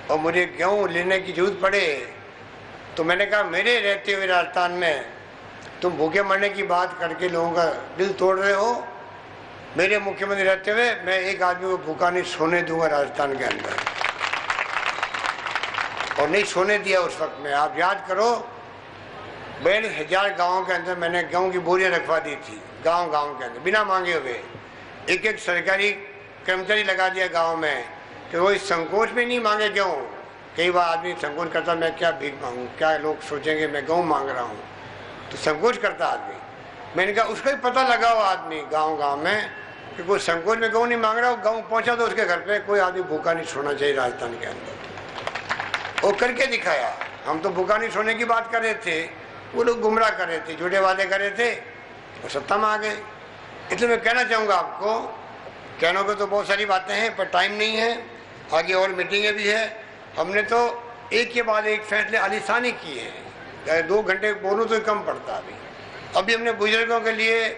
और मुझे गेहूं लेने की जरूरत पड़े तो मैंने कहा मेरे रहते हुए राजस्थान में तुम भूखे मरने की बात करके लोगों का दिल तोड़ रहे हो। मेरे मुख्यमंत्री रहते हुए मैं एक आदमी को भूखा नहीं सोने दूंगा राजस्थान के अंदर, और नहीं सोने दिया उस वक्त में। आप याद करो 42,000 गाँव के अंदर मैंने गेहूं की बोरियां रखवा दी थी, गांव के अंदर बिना मांगे हुए। एक एक सरकारी कर्मचारी लगा दिया गांव में कि वो इस संकोच में नहीं मांगे गेहूं। कई बार आदमी संकोच करता, मैं क्या भीख मांगूं, क्या लोग सोचेंगे मैं गेहूं मांग रहा हूं, तो संकोच करता आदमी। मैंने कहा उसका ही पता लगा हुआ आदमी गांव में कि कोई संकोच में गेहूं नहीं मांग रहा हो, गेहूं पहुंचा तो उसके घर पे कोई आदमी भूखा नहीं सोना चाहिए राजस्थान के अंदर। वो करके दिखाया। हम तो भूखा नहीं सोने की बात कर रहे थे, वो लोग गुमराह कर रहे थे, झूठे वादे कर रहे थे और सत्ता में आ गए। इसलिए मैं कहना चाहूँगा आपको, कहने को तो बहुत सारी बातें हैं पर टाइम नहीं है, आगे और मीटिंगें भी है। हमने तो एक के बाद एक फैसले आलीशानी किए हैं, 2 घंटे बोलूँ तो कम पड़ता। अभी हमने बुजुर्गों के लिए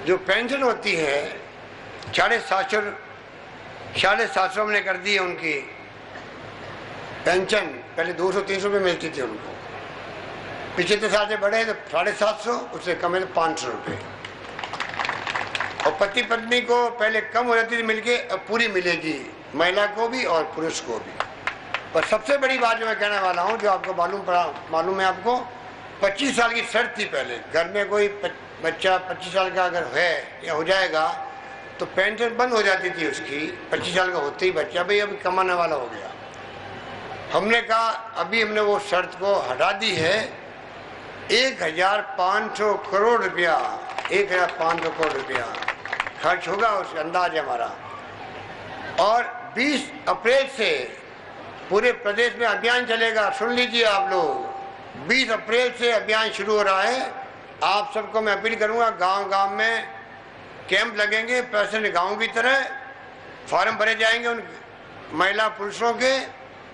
जो पेंशन होती है 750 हमने कर दी है उनकी पेंशन। पहले 200-300 रुपये मिलती थी उनको, पिछले साल से बढ़े तो 750, उससे कम है तो 500 रुपये। और पति पत्नी को पहले कम हो जाती थी मिलके, अब पूरी मिलेगी, महिला को भी और पुरुष को भी। पर सबसे बड़ी बात जो मैं कहने वाला हूँ, जो आपको मालूम है आपको, 25 साल की शर्त थी पहले। घर में कोई बच्चा 25 साल का अगर है या हो जाएगा तो पेंशन बंद हो जाती थी उसकी। 25 साल का होते ही बच्चा भाई अभी कमाने वाला हो गया। हमने कहा अभी हमने वो शर्त को हटा दी है। 1,500 करोड़ रुपया, 1,500 करोड़ रुपया खर्च होगा, उसका अंदाज है हमारा। और 20 अप्रैल से पूरे प्रदेश में अभियान चलेगा। सुन लीजिए आप लोग, 20 अप्रैल से अभियान शुरू हो रहा है। आप सबको मैं अपील करूंगा, गांव में कैंप लगेंगे, पैसे गाँव की तरह फॉर्म भरे जाएंगे उन महिला पुरुषों के,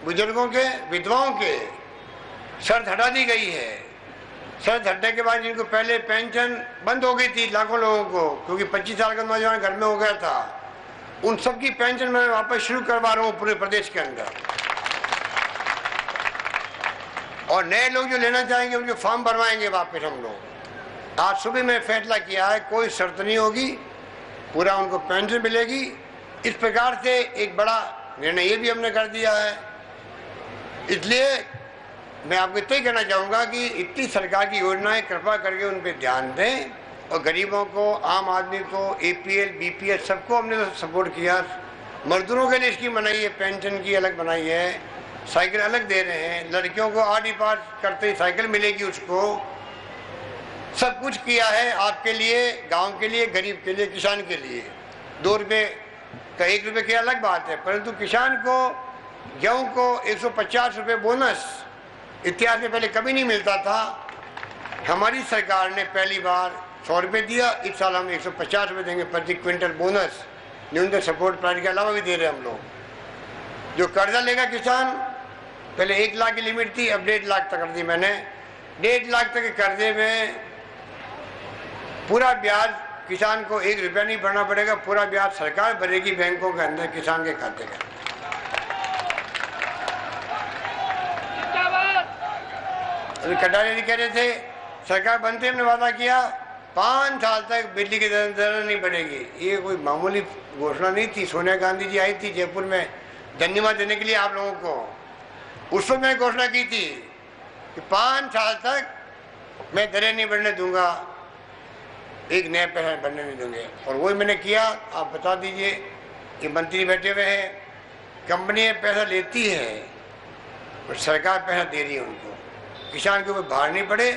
बुजुर्गों के, विधवाओं के। शर्त हटा दी गई है। शर्त हटने के बाद जिनको पहले पेंशन बंद हो गई थी लाखों लोगों को, क्योंकि 25 साल का नौजवान घर में हो गया था, उन सबकी पेंशन मैं वापस शुरू करवा रहा हूँ पूरे प्रदेश के अंदर। और नए लोग जो लेना चाहेंगे उनके फॉर्म भरवाएंगे वापस हम लोग। आज सुबह में फैसला किया है, कोई शर्त नहीं होगी, पूरा उनको पेंशन मिलेगी। इस प्रकार से एक बड़ा निर्णय ये भी हमने कर दिया है। इसलिए मैं आपको इतना ही कहना चाहूँगा कि इतनी सरकार की योजनाएं कृपा करके उन पर ध्यान दें, और गरीबों को, आम आदमी को, APL, BPL सबको हमने तो सपोर्ट किया। मजदूरों के लिए स्कीम बनाई है, पेंशन की अलग बनाई है, साइकिल अलग दे रहे हैं, लड़कियों को 8 पास करते ही साइकिल मिलेगी उसको। सब कुछ किया है आपके लिए, गांव के लिए, गरीब के लिए, किसान के लिए। 2 रुपये तो 1 रुपये की अलग बात है, परंतु किसान को गेहूं को 150 रुपये बोनस इतिहास में पहले कभी नहीं मिलता था। हमारी सरकार ने पहली बार 100 रुपये दिया, इस साल हम 150 रुपये देंगे प्रति क्विंटल बोनस, न्यूनतम सपोर्ट प्राइस के अलावा भी दे रहे हैं हम लोग। जो कर्जा लेगा किसान, पहले 1 लाख की लिमिट थी, अब 1.5 लाख तक कर दी मैंने। 1.5 लाख तक के कर्जे में पूरा ब्याज किसान को 1 रुपया नहीं भरना पड़ेगा, पूरा ब्याज सरकार भरेगी बैंकों के अंदर किसान के खाते का। अभी कटारिया जी कह रहे थे सरकार बनते हमने वादा किया 5 साल तक बिजली की दर नहीं बढ़ेगी। ये कोई मामूली घोषणा नहीं थी। सोनिया गांधी जी आई थी जयपुर में धन्यवाद देने के लिए आप लोगों को। उस समय घोषणा की थी कि 5 साल तक मैं दरें नहीं बढ़ने दूंगा, एक नया पैसा बढ़ने नहीं दूंगे, और वही मैंने किया। आप बता दीजिए कि मंत्री बैठे हुए हैं, कंपनियां पैसा लेती है और सरकार पैसा दे रही है उनको, किसान के ऊपर भार नहीं पड़े।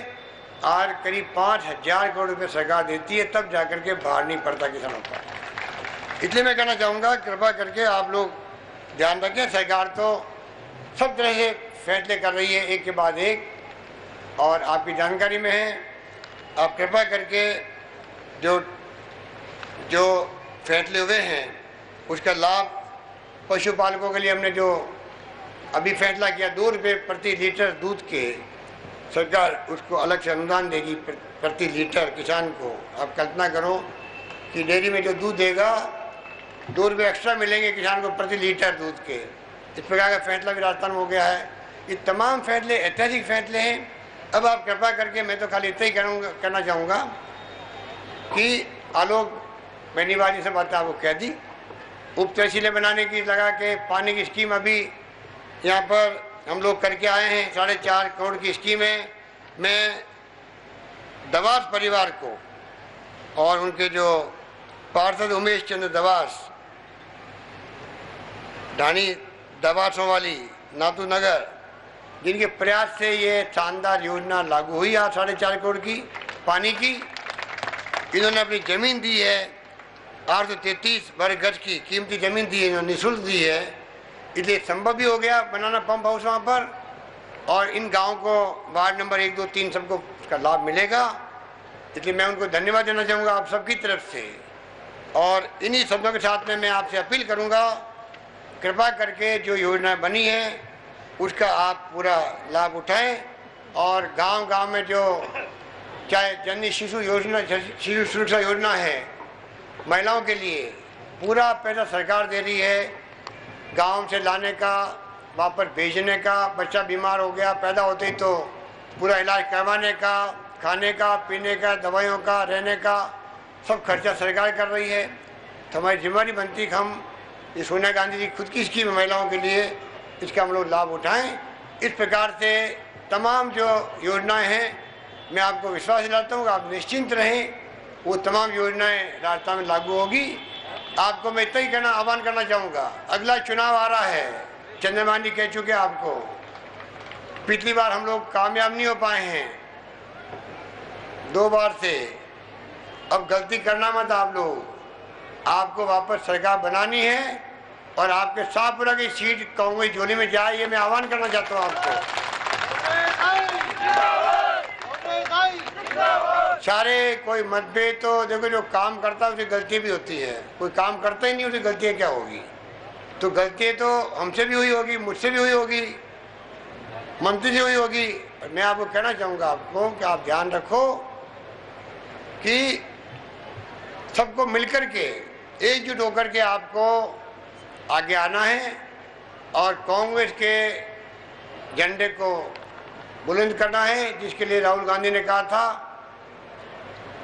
आज करीब 5,000 करोड़ रुपये सरकार देती है, तब जाकर के भार नहीं पड़ता किसानों पर। इसलिए मैं कहना चाहूँगा कृपा करके आप लोग ध्यान रखें, सरकार तो सब तरह से फैसले कर रही है एक के बाद एक, और आपकी जानकारी में है। आप कृपा करके जो फैसले हुए हैं उसका लाभ पशुपालकों के लिए हमने जो अभी फैसला किया 2 रुपये प्रति लीटर दूध के, सरकार उसको अलग से अनुदान देगी प्रति लीटर किसान को। आप कल्पना करो कि डेयरी में जो दूध देगा 2 रुपये एक्स्ट्रा मिलेंगे किसान को प्रति लीटर दूध के। इस प्रकार का फैसला भी राजस्थान में हो गया है। ये तमाम फैसले ऐतिहासिक फैसले हैं। अब आप कृपा करके, मैं तो खाली इतना ही कहना चाहूँगा कि आलोक बेनीवाल से बात आपको कह दी, उप तहसीलें बनाने की लगा के पानी की स्कीम अभी यहाँ पर हम लोग करके आए हैं। 4.5 करोड़ की स्कीम है। मैं दवास परिवार को और उनके जो पार्षद उमेश चंद्र दवास, ढाणी दवासों वाली नातू नगर, जिनके प्रयास से ये शानदार योजना लागू हुई आज 4.5 करोड़ की पानी की। इन्होंने अपनी ज़मीन दी है, 833 वर्ग गज की कीमती ज़मीन दी है, इन्होंने निःशुल्क दी है, इसलिए संभव भी हो गया बनाना पंप हाउस वहाँ पर। और इन गाँव को वार्ड नंबर 1, 2, 3 सबको उसका लाभ मिलेगा। इसलिए मैं उनको धन्यवाद देना चाहूँगा आप सबकी तरफ से। और इन्हीं शब्दों के साथ में मैं आपसे अपील करूँगा, कृपा करके जो योजना बनी है उसका आप पूरा लाभ उठाएं। और गांव-गांव में जो चाहे जननी शिशु योजना, शिशु सुरक्षा योजना है महिलाओं के लिए, पूरा पैसा सरकार दे रही है। गांव से लाने का, वापस भेजने का, बच्चा बीमार हो गया पैदा होते ही तो पूरा इलाज करवाने का, खाने का, पीने का, दवाइयों का, रहने का सब खर्चा सरकार कर रही है। तो हमारी जिम्मेदारी बनती कि हम ये सोनिया गांधी जी खुद की स्कीम महिलाओं के लिए, इसका हम लोग लाभ उठाएं। इस प्रकार से तमाम जो योजनाएं हैं, मैं आपको विश्वास दिलाता हूँ कि आप निश्चिंत रहें, वो तमाम योजनाएं राजस्थान में लागू होगी। आपको मैं इतना ही कहना आह्वान करना चाहूँगा, अगला चुनाव आ रहा है, चंद्रमा जी कह चुके आपको, पिछली बार हम लोग कामयाब नहीं हो पाए हैं 2 बार से। अब गलती करना मत आप लोग, आपको वापस सरकार बनानी है और आपके शाहपुरा की सीट कांग्रेस झोली में जाए, ये मैं आह्वान करना चाहता हूँ आपको। सारे कोई मतभेद तो देखो, जो काम करता है उसकी गलती भी होती है, कोई काम करता ही नहीं उसकी गलतियाँ क्या होगी। तो गलतियाँ तो हमसे भी हुई होगी, मुझसे भी हुई होगी, मंत्री से हुई होगी। मैं आपको कहना चाहूँगा आपको कि आप ध्यान रखो कि सबको मिलकर के एकजुट होकर के आपको आगे आना है और कांग्रेस के झंडे को बुलंद करना है, जिसके लिए राहुल गांधी ने कहा था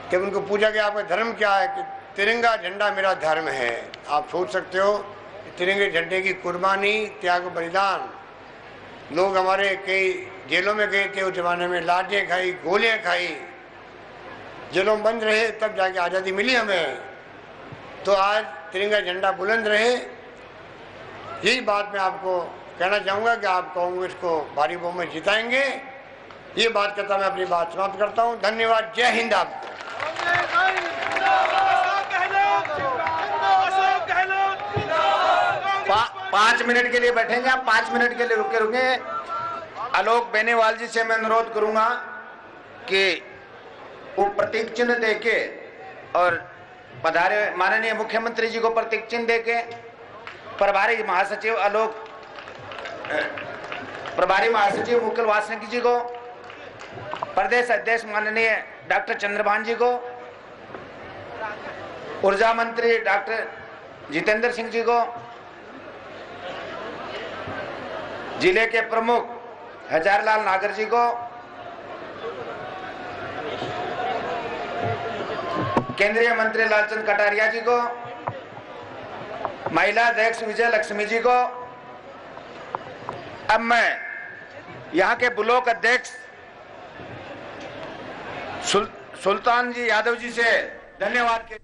कि उनको पूछा कि आपका धर्म क्या है, कि तिरंगा झंडा मेरा धर्म है। आप सोच सकते हो तिरंगे झंडे की कुर्बानी, त्याग, बलिदान। लोग हमारे कई जेलों में गए थे उस जमाने में, लाठें खाई, गोलियां खाई, जेलों में बंद रहे, तब जाके आज़ादी मिली हमें। तो आज तिरंगा झंडा बुलंद रहे, यही बात मैं आपको कहना चाहूँगा कि आप कांग्रेस को भारी बहुमत जिताएंगे। ये बात करता मैं अपनी बात समाप्त करता हूँ। धन्यवाद। जय हिंद। आपको 5 मिनट के लिए बैठेंगे। आप 5 मिनट के लिए रुके। आलोक बेनीवाल जी से मैं अनुरोध करूंगा कि वो प्रतीक चिन्ह देके और पधारे माननीय मुख्यमंत्री जी को प्रतीक चिन्ह देके प्रभारी महासचिव मुकुल वासनिक जी को, प्रदेश अध्यक्ष माननीय डॉक्टर चंद्रभान जी को, ऊर्जा मंत्री डॉक्टर जितेंद्र सिंह जी को, जिले के प्रमुख हजारलाल नागर जी को, केंद्रीय मंत्री लालचंद कटारिया जी को, महिला अध्यक्ष विजय लक्ष्मी जी को, अब मैं यहाँ के ब्लॉक अध्यक्ष सुल्तान जी यादव जी से धन्यवाद के